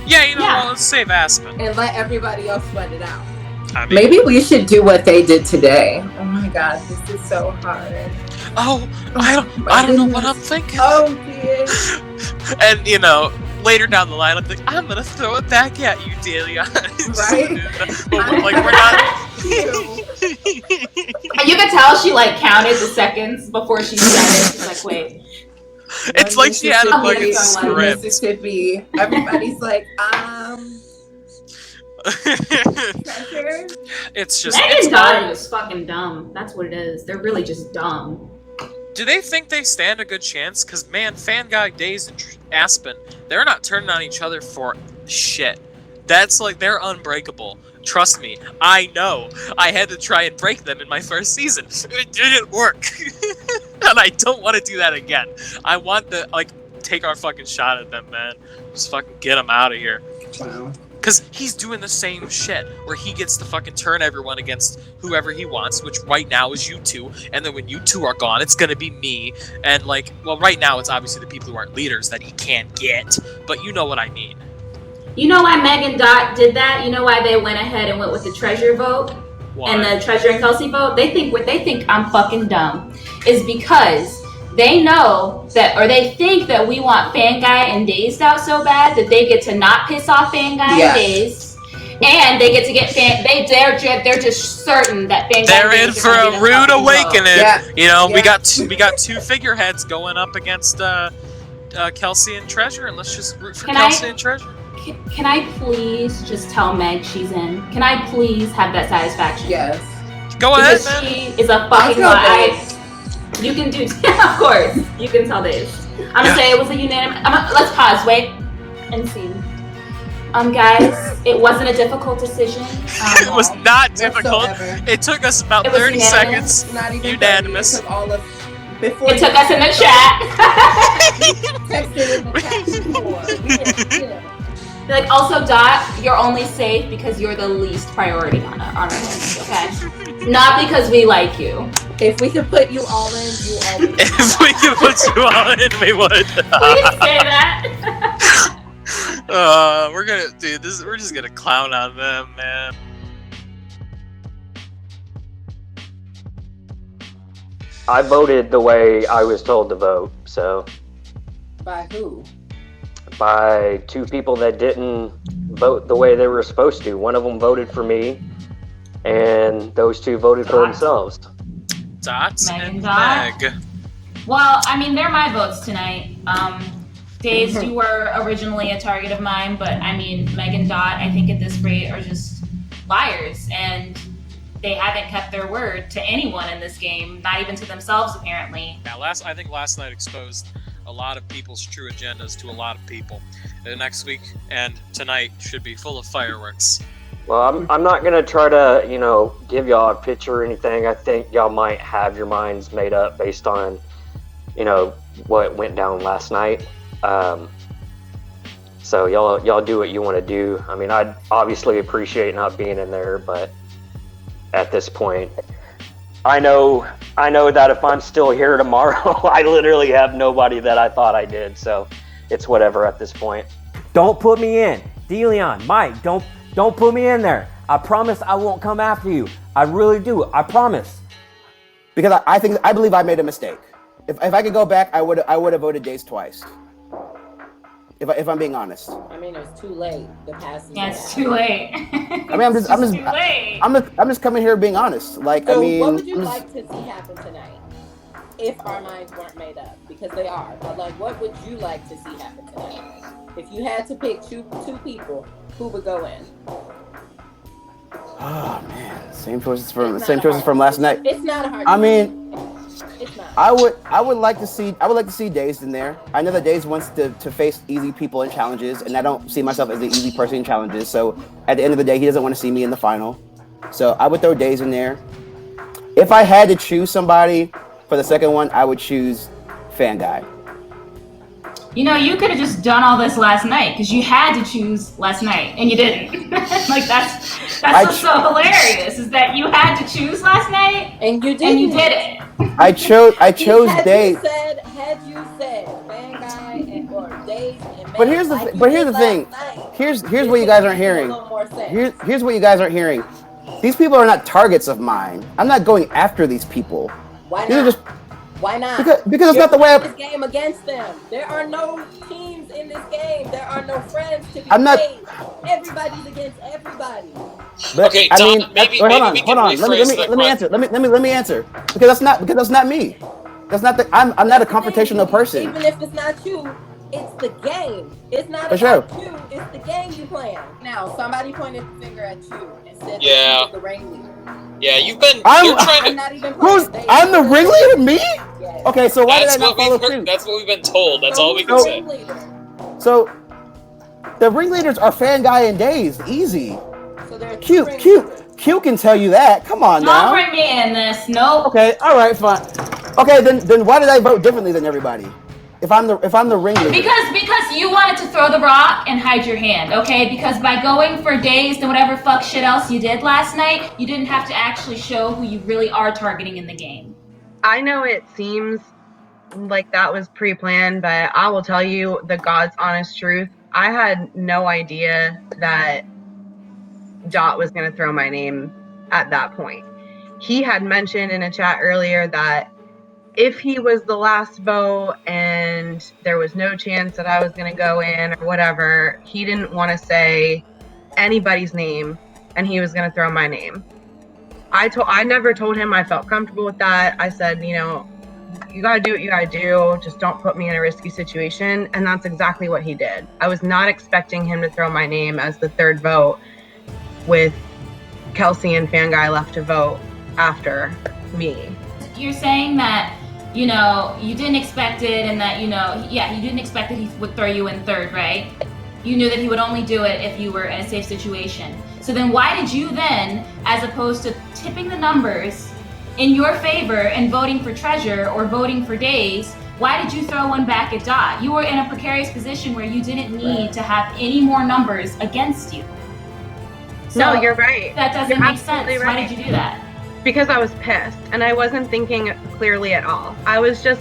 Yeah, you know what? Let's save Aspen. And let everybody else sweat it out. I mean, Maybe we should do what they did today. Oh my god, this is so hard. Oh, I don't know what I'm thinking. Oh dear. And you know, later down the line, I'm like, I'm gonna throw it back at you, Delia. Right? Like we're not. And you could tell she like counted the seconds before she said it. She's like, wait. It's like she had a fucking script. Mississippi. Everybody's like, It's just. Meg it's and Dottie all- is fucking dumb. That's what it is. They're really just dumb. Do they think they stand a good chance? Because, man, Fanguy, Days, and Aspen, they're not turning on each other for shit. That's like, they're unbreakable. Trust me, I know. I had to try and break them in my first season. It didn't work. And I don't want to do that again. I want to, like, take our fucking shot at them, man. Just fucking get them out of here. Wow. Because he's doing the same shit, where he gets to fucking turn everyone against whoever he wants, which right now is you two, and then when you two are gone, it's gonna be me, and like, well, right now it's obviously the people who aren't leaders that he can't get, but you know what I mean. You know why Meg and Dot did that? You know why they went ahead and went with the Treasure vote? Why? And the Treasure and Kelsey vote? They think I'm fucking dumb. Is because they know that, or they think that we want Fanguy and Dazed out so bad that they get to not piss off Fanguy and Dazed, and they get to get they're just certain that Fanguy. They're in for a rude awakening. Yeah. You know, we got two figureheads going up against Kelsey and Treasure, and let's just root for Kelsey and Treasure. Can I please just tell Meg she's in? Can I please have that satisfaction? Yes. Go ahead, because man. She is a fucking lie. You can do, of course. You can tell this. I'm gonna say it was a unanimous. Let's pause, wait, and see. Guys, it wasn't a difficult decision. It was not difficult. It took us about 30 seconds. Not even Unanimous. 30, all of before it took us in the chat. Texted in the chat before. They're like, also, Dot, you're only safe because you're the least priority on our list, okay? Not because we like you. If we could put you all in, you all would. If we could put you all in, we would. Please say that. We're gonna, dude. We're just gonna clown on them, man. I voted the way I was told to vote, so. By who? By two people that didn't vote the way they were supposed to. One of them voted for me, and those two voted for themselves. Dot Meg and and Dot. Meg. Well, I mean, they're my votes tonight. Days, you were originally a target of mine, but I mean, Meg and Dot, I think at this rate, are just liars, and they haven't kept their word to anyone in this game, not even to themselves, apparently. Now, I think last night exposed a lot of people's true agendas to a lot of people. The next week and tonight should be full of fireworks. Well, I'm not gonna try to, give y'all a picture or anything. I think y'all might have your minds made up based on, what went down last night. So y'all do what you want to do. I mean, I'd obviously appreciate not being in there, but at this point, I know that if I'm still here tomorrow, I literally have nobody that I thought I did. So it's whatever at this point. Don't put me in. DeLeon, Mike, don't put me in there. I promise I won't come after you. I really do. I promise. Because I believe I made a mistake. If I could go back, I would have voted Days twice. If I'm being honest. I mean, it's too late. The past is it's too late. I mean, I'm just coming here being honest. Like, so I mean, what would you like to see happen tonight if our minds weren't made up? Because they are. But like, what would you like to see happen tonight? If you had to pick two people, who would go in? Oh man, same choices from last night. It's not a hard. I mean, it's not. I would like to see Dazed in there. I know that Dazed wants to face easy people in challenges, and I don't see myself as an easy person in challenges. So at the end of the day, he doesn't want to see me in the final. So I would throw Dazed in there. If I had to choose somebody for the second one, I would choose Fan Guy. You know, you could have just done all this last night because you had to choose last night and you didn't. Like that's what's so hilarious is that you had to choose last night and you didn't. And you did it. I chose Dazed. Had you said Fan Guy or Dazed and But here's the thing. Here's what you guys aren't hearing. Here's what you guys aren't hearing. These people are not targets of mine. I'm not going after these people. Why These are not? just Why not? Because it's not the way this game against them. There are no teams in this game. There are no friends to be I'm not- made. Everybody's against everybody. But, Okay, I Dom, mean, maybe hold we on. can Let me answer. Let me answer. Because that's not me. That's not I'm not a confrontational person. Even if it's not you, it's the game. It's not For about sure. you. It's the game you playing. Now, somebody pointed the finger at you and said Yeah. that you was the ringleader. Yeah, you're trying I'm to. not even playing. I'm the ringleader? Me? Okay, so why did I not follow suit? That's what we've been told. That's all we can say. So the ringleaders are Fan Guy and Dazed. Easy. So they're Q can tell you that. Come on Don't now. bring me in this. Nope. Okay, all right, fine. Okay, then why did I vote differently than everybody? If I'm the ringleader. Because you wanted to throw the rock and hide your hand, okay? Because by going for Dazed and whatever fuck shit else you did last night, you didn't have to actually show who you really are targeting in the game. I know it seems like that was pre-planned, but I will tell you the God's honest truth. I had no idea that Dot was going to throw my name at that point. He had mentioned in a chat earlier that if he was the last vote and there was no chance that I was going to go in or whatever, he didn't want to say anybody's name and he was going to throw my name. I never told him I felt comfortable with that. I said, you know, you got to do what you got to do. Just don't put me in a risky situation. And that's exactly what he did. I was not expecting him to throw my name as the third vote with Kelsey and Fan Guy left to vote after me. You're saying that, you know, you didn't expect it and that, you know, yeah, you didn't expect that he would throw you in third, right? You knew that he would only do it if you were in a safe situation. So then why did you then, as opposed to tipping the numbers in your favor and voting for Treasure or voting for Days, why did you throw one back at Dot? You were in a precarious position where you didn't need to have any more numbers against you. So no, you're right. That doesn't You're make absolutely sense. right. Why did you do that? Because I was pissed and I wasn't thinking clearly at all. I was just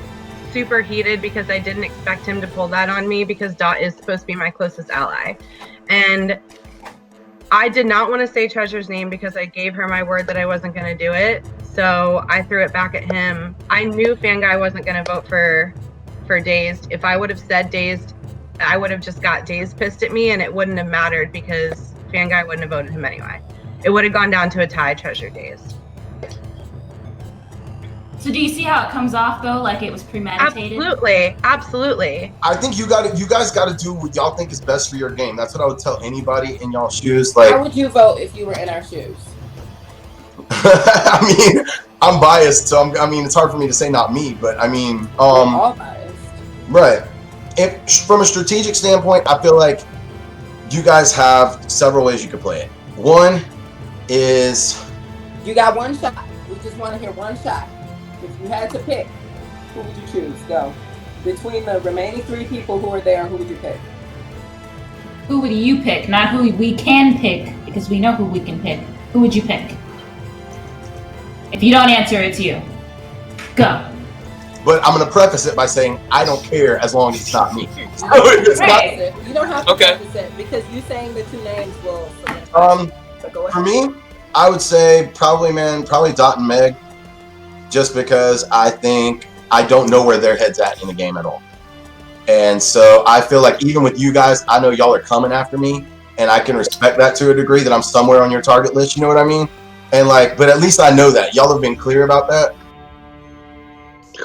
super heated because I didn't expect him to pull that on me because Dot is supposed to be my closest ally. And I did not want to say Treasure's name because I gave her my word that I wasn't going to do it. So I threw it back at him. I knew Fan Guy wasn't going to vote for Dazed. If I would have said Dazed, I would have just got Dazed pissed at me and it wouldn't have mattered because Fan Guy wouldn't have voted him anyway. It would have gone down to a tie, Treasure Dazed. So do you see how it comes off though, like it was premeditated? Absolutely. I think you guys got to do what y'all think is best for your game. That's what I would tell anybody in y'all's shoes. Like, how would you vote if you were in our shoes? I mean, I'm biased, so I mean, it's hard for me to say not me, but I mean, We're all biased. right. If from a strategic standpoint, I feel like you guys have several ways you could play it. One is you got one shot. We just want to hear one shot. If you had to pick, who would you choose? Go. Between the remaining 3 people who are there, who would you pick? Who would you pick? Not who we can pick, because we know who we can pick. Who would you pick? If you don't answer, it's you. Go. But I'm going to preface it by saying I don't care as long as it's not me. So it's not, You don't have to Okay. preface it because you saying the 2 names will. for me, I would say probably Dot and Meg, just because I think I don't know where their head's at in the game at all. And so I feel like even with you guys, I know y'all are coming after me, and I can respect that to a degree, that I'm somewhere on your target list, you know what I mean? And like, but at least I know that. Y'all have been clear about that.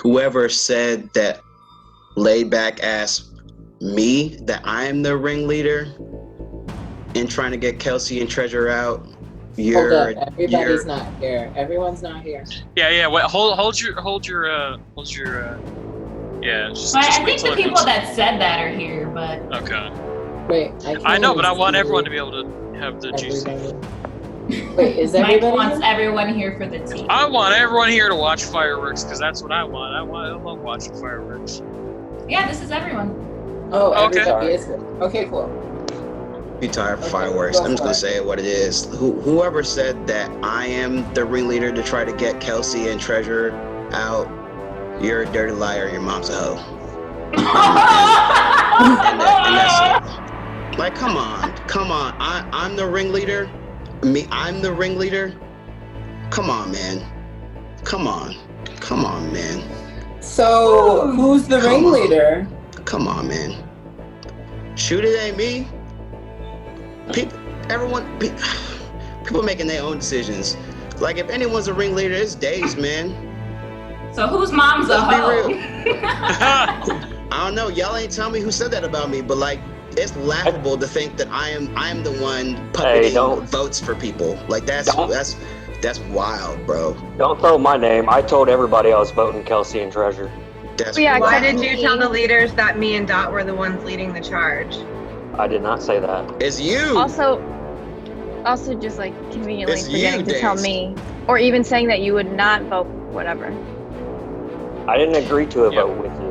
Whoever said that laid back asked me that I am the ringleader in trying to get Kelsey and Treasure out. Hold up, everybody's not here. Everyone's not here. Yeah. Wait, hold your. Yeah. Just I wait think till the people everyone's- that said that are here, but Okay. Wait, I know, but I want everyone to be able to have the juice. Wait, is Mike everybody wants here? everyone here for the tea. I want everyone here to watch fireworks because that's what I want. I love watching fireworks. Yeah, this is everyone. Oh, Okay. everybody is here. Okay, cool. Be tired of fireworks. I'm just gonna say what it is. Whoever said that I am the ringleader to try to get Kelsey and Treasure out, you're a dirty liar. Your mom's a hoe. and that's it. Like, come on. I'm the ringleader. I'm the ringleader. Come on, man. Come on, man. So, who's the ringleader? Come on, man. Shoot, it ain't me. People making their own decisions. Like, if anyone's a ringleader, it's Days, man. So whose mom's a Let's be hoe? real. I don't know. Y'all ain't tell me who said that about me, but like, it's laughable to think that I am the one puppeting votes for people. Like, that's wild, bro. Don't throw my name. I told everybody I was voting Kelsey and Treasure. Why did you tell the leaders that me and Dot were the ones leading the charge? I did not say that. It's you. Also just like conveniently It's forgetting you, to tell Days. me, or even saying that you would not vote whatever. I didn't agree to a vote with you.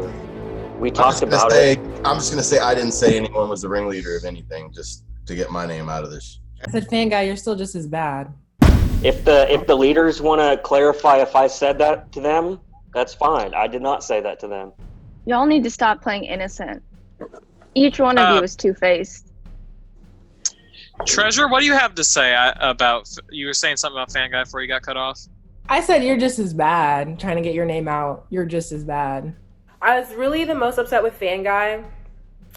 We talked about it. I'm just gonna say I didn't say anyone was the ringleader of anything, just to get my name out of this. I said, fan guy, you're still just as bad. If the leaders want to clarify if I said that to them, that's fine. I did not say that to them. Y'all need to stop playing innocent. Each one of you is two-faced. Treasure, what do you have to say about? You were saying something about fan guy before you got cut off. I said you're just as bad. Trying to get your name out, you're just as bad. I was really the most upset with Fan Guy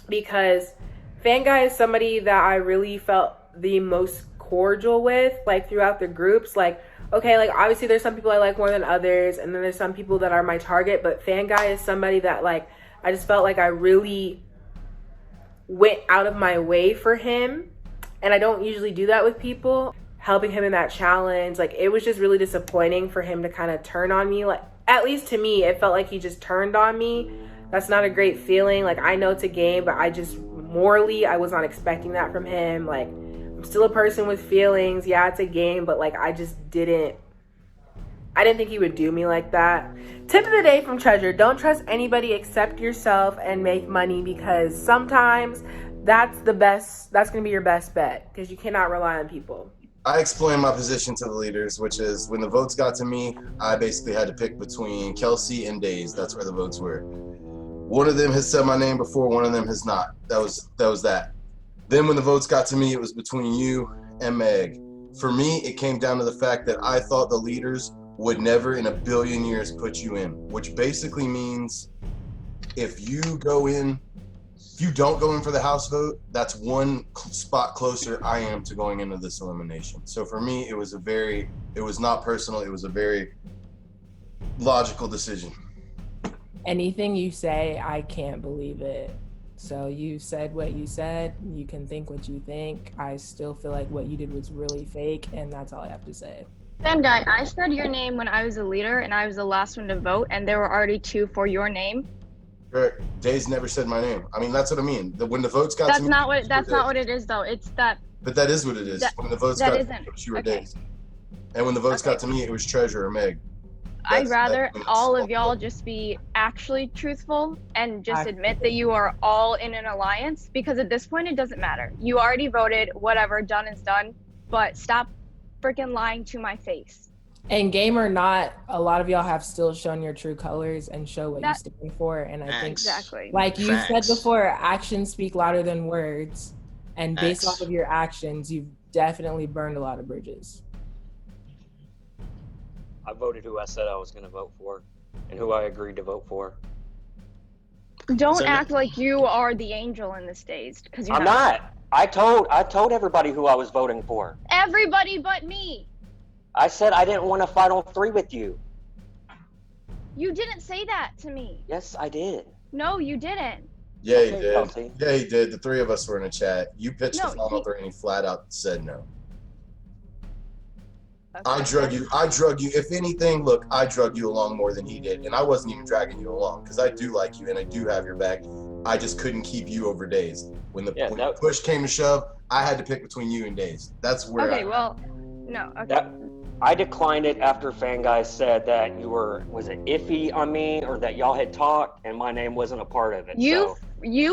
because Fan Guy is somebody that I really felt the most cordial with, like throughout the groups. Like, okay, like obviously there's some people I like more than others, and then there's some people that are my target, but Fan Guy is somebody that like I just felt like I really went out of my way for him, and I don't usually do that with people. Helping him in that challenge, like it was just really disappointing for him to kind of turn on me. Like, at least to me, it felt like he just turned on me. That's not a great feeling. Like, I know it's a game, but I just morally, I was not expecting that from him. Like, I'm still a person with feelings. Yeah, it's a game, but like I didn't think he would do me like that. Tip of the day from Treasure: don't trust anybody except yourself and make money, because sometimes that's gonna be your best bet, because you cannot rely on people. I explained my position to the leaders, which is when the votes got to me, I basically had to pick between Kelsey and Days. That's where the votes were. One of them has said my name before, one of them has not. That was that. Then when the votes got to me, it was between you and Meg. For me, it came down to the fact that I thought the leaders would never in a billion years put you in, which basically means if you don't go in for the house vote, that's one spot closer I am to going into this elimination. So for me, it was not personal. It was a very logical decision. Anything you say, I can't believe it. So you said what you said. You can think what you think. I still feel like what you did was really fake, and that's all I have to say. Fan Guy, I said your name when I was a leader, and I was the last one to vote, and there were already 2 for your name. Correct. Days never said my name. I mean, that's what I mean. When the votes got to me, That's not what it is, though. It's that. But that is what it is. When the votes got to me, it was you or Days. And when the votes got to me, it was Treasure or Meg. I'd rather all of y'all just be actually truthful and just admit that you are all in an alliance, because at this point it doesn't matter. You already voted, whatever, done is done, but stop freaking lying to my face. And game or not, a lot of y'all have still shown your true colors and show what you stand for. And I think, like you said before, actions speak louder than words. And based off of your actions, you've definitely burned a lot of bridges. I voted who I said I was going to vote for and who I agreed to vote for. Don't act like you are the angel in this Dazed, because you're I'm not. I told everybody who I was voting for. Everybody but me. I said I didn't want to fight on 3 with you. You didn't say that to me. Yes, I did. No, you didn't. Yeah, he did. Yeah, he did. The 3 of us were in a chat. You pitched the final 3 and he flat out said no. Okay. I drug you. If anything, look, I drug you along more than he did. And I wasn't even dragging you along because I do like you and I do have your back. I just couldn't keep you over Dazed. When the push came to shove, I had to pick between you and Dazed. That's where I declined it after Fanguy said that you were, was it iffy on me or that y'all had talked and my name wasn't a part of it. You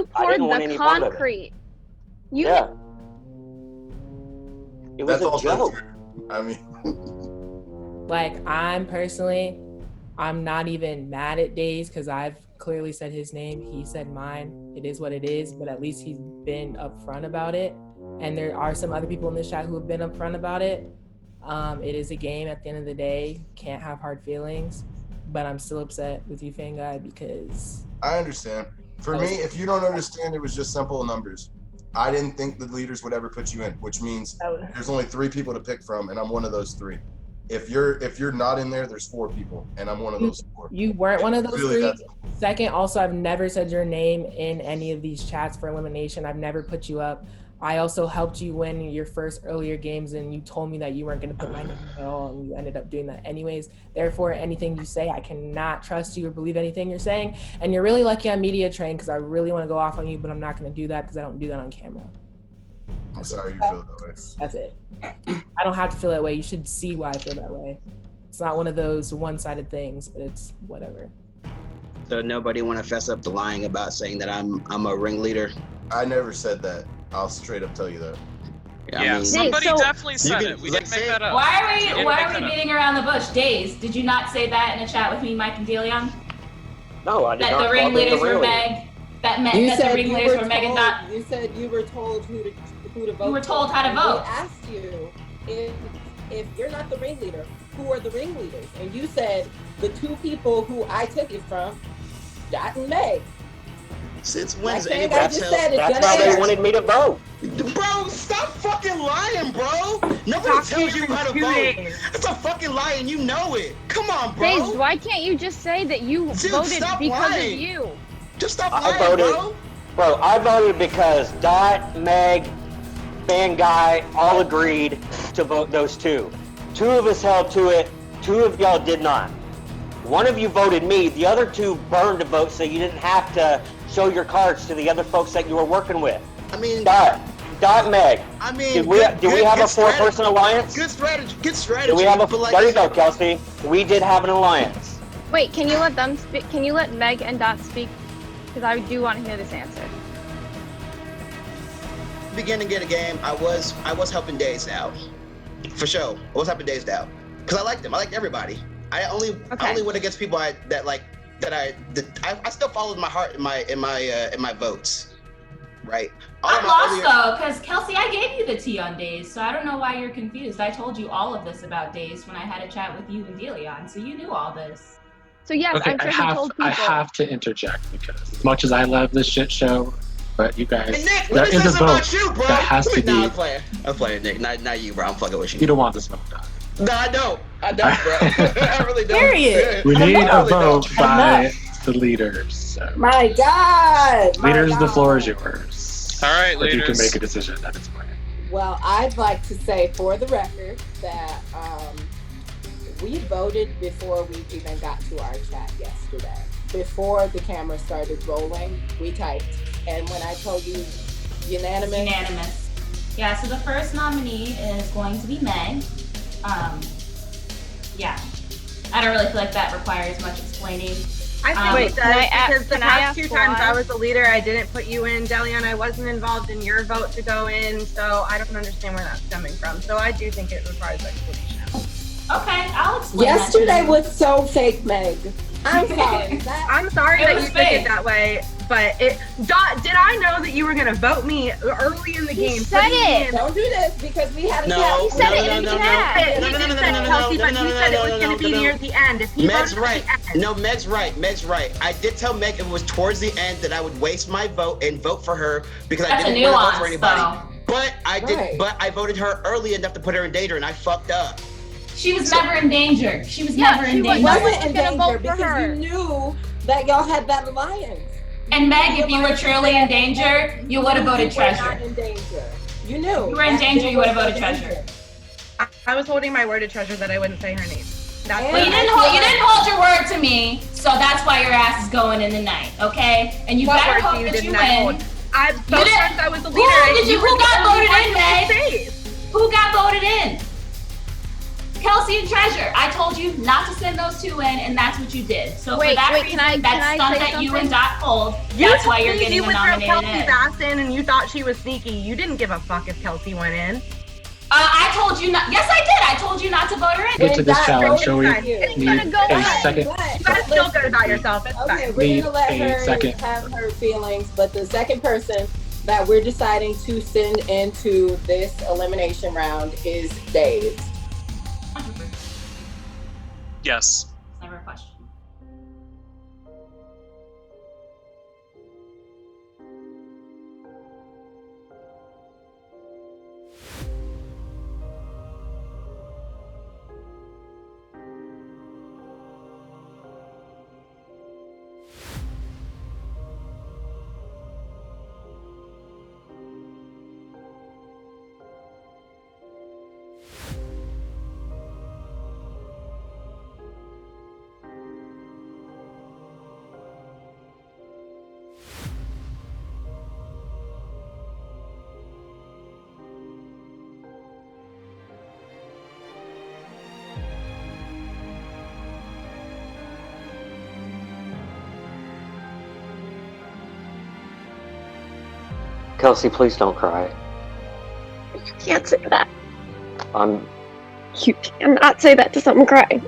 poured the concrete. It was a joke. I mean, like I'm not even mad at Daze because I've clearly said his name. He said mine. It is what it is, but at least he's been upfront about it. And there are some other people in this chat who have been upfront about it. It is a game at the end of the day. Can't have hard feelings, but I'm still upset with you, Fanguy, because I understand. For me, if you don't understand, it was just simple numbers. I didn't think the leaders would ever put you in, which means there's only 3 people to pick from, and I'm one of those 3. If you're not in there, there's 4 people, and I'm one of those 4. You weren't one of those 3. Second, also, I've never said your name in any of these chats for elimination. I've never put you up. I also helped you win your first earlier games, and you told me that you weren't going to put my name at all, and you ended up doing that anyways. Therefore, anything you say, I cannot trust you or believe anything you're saying. And you're really lucky I'm media trained because I really want to go off on you, but I'm not going to do that because I don't do that on camera. I'm sorry you feel that way. That's it. I don't have to feel that way. You should see why I feel that way. It's not one of those one-sided things, but it's whatever. So nobody want to fess up to lying about saying that I'm a ringleader? I never said that. I'll straight up tell you that. Yeah, I mean, somebody definitely said it. We didn't make that up. Why are we beating around the bush? Dazed, did you not say that in a chat with me, Mike and Deleon? No, I did not. That the ringleaders were Meg. That meant that the ringleaders were Meg and Dot. You said you were told who to vote. You were told how to vote. We asked you if you're not the ringleader, who are the ringleaders? And you said the 2 people who I took it from, Dot and Meg. Since when's anybody tell? That's how they wanted me to vote. Bro, stop fucking lying, bro. Nobody tells you how to vote. It's a fucking lie and you know it. Come on, bro. Dazed, why can't you just say that you voted because of you? Just stop lying, bro. Bro, I voted because Dot, Meg, Fanguy all agreed to vote those 2. 2 of us held to it. 2 of y'all did not. 1 of you voted me. The other 2 burned a vote so you didn't have to show your cards to the other folks that you were working with. I mean, Dot, Meg. I mean, do we have a 4-person alliance? Good strategy. Good strategy. Do we have a? There you go, Kelsey. We did have an alliance. Wait, can you let them speak? Can you let Meg and Dot speak? Because I do want to hear this answer. Beginning of the game, I was helping Dazed out, for sure. I was helping Dazed out because I liked them. I liked everybody. I only went against people I still followed my heart in my votes, right? I'm lost though, because Kelsey, I gave you the tea on Dazed, so I don't know why you're confused. I told you all of this about Dazed when I had a chat with you and Deleon, so you knew all this. So yes, okay, I'm sure he told people. I have to interject because as much as I love this shit show, but you guys, Nick, there is a vote you, bro. that has to be. I'm playing, Nick. Not you, bro. I'm fucking with you. You don't want this vote done. No, I don't, bro. I really don't. Period. We need a vote by the leaders. So. My God. Leaders, the floor is yours. All right, leaders. You can make a decision decision at this point. Well, I'd like to say for the record that we voted before we even got to our chat yesterday. Before the camera started rolling, we typed. And when I told you unanimous. Unanimous. Yeah, so the first nominee is going to be Meg. Yeah. I don't really feel like that requires much explaining. I think it does, because the past 2 times I was a leader, I didn't put you in. Deleon, I wasn't involved in your vote to go in, so I don't understand where that's coming from. So I do think it requires explanation. Okay, I'll explain. Yesterday was so fake, Meg. I'm sorry. I'm sorry that you took it that way, but did I know that you were gonna vote me early in the game? said it. Don't do this because we had a No, chat. no, no, no, no, Kelsey, but you said it was gonna be near the end. If he Meg's voted right. at the end. No, Meg's right. Meg's right. I did tell Meg it was towards the end that I would waste my vote and vote for her because I That's didn't a want to vote for nuance, anybody. But I did. Right. But I voted her early enough to put her in danger, and I fucked up. She was never in danger. She was Yeah, never she in was- danger. Wasn't in gonna danger vote for because her. you knew that y'all had that alliance. And Meg, if you were truly in danger, you would have voted You were not Treasure. in danger. You knew. If you were in danger, you would have voted There was no Treasure. danger. I was holding my word to Treasure that I wouldn't say her name. That's And Well, you what didn't hold your word to me, so that's why your ass is going in the night, okay? And you What better word hope you that did you not win. hold? I You didn't- sometimes I was the leader. and Who were got the only voted one in, who Meg? saved. Who got voted in? Kelsey and Treasure. I told you not to send those two in, and that's what you did. So for Wait, that wait, reason, can that I stunt say that you and something? Dot pulled, You that's why told you're me getting you the would throw nominated Kelsey's in. ass in, and you thought she was sneaky. You didn't give a fuck if Kelsey went in. I told you not. Yes, I did. I told you not to vote her in. Get to this challenge, shall we It's need gonna go a back. second? You gotta feel good about yourself. It's Okay, fine. we're Need gonna let a her second. have her feelings, but the second person that we're deciding to send into this elimination round is Dave. Yes. Never a question. Kelsey, please don't cry. You can't say that. I'm You cannot say that to someone crying.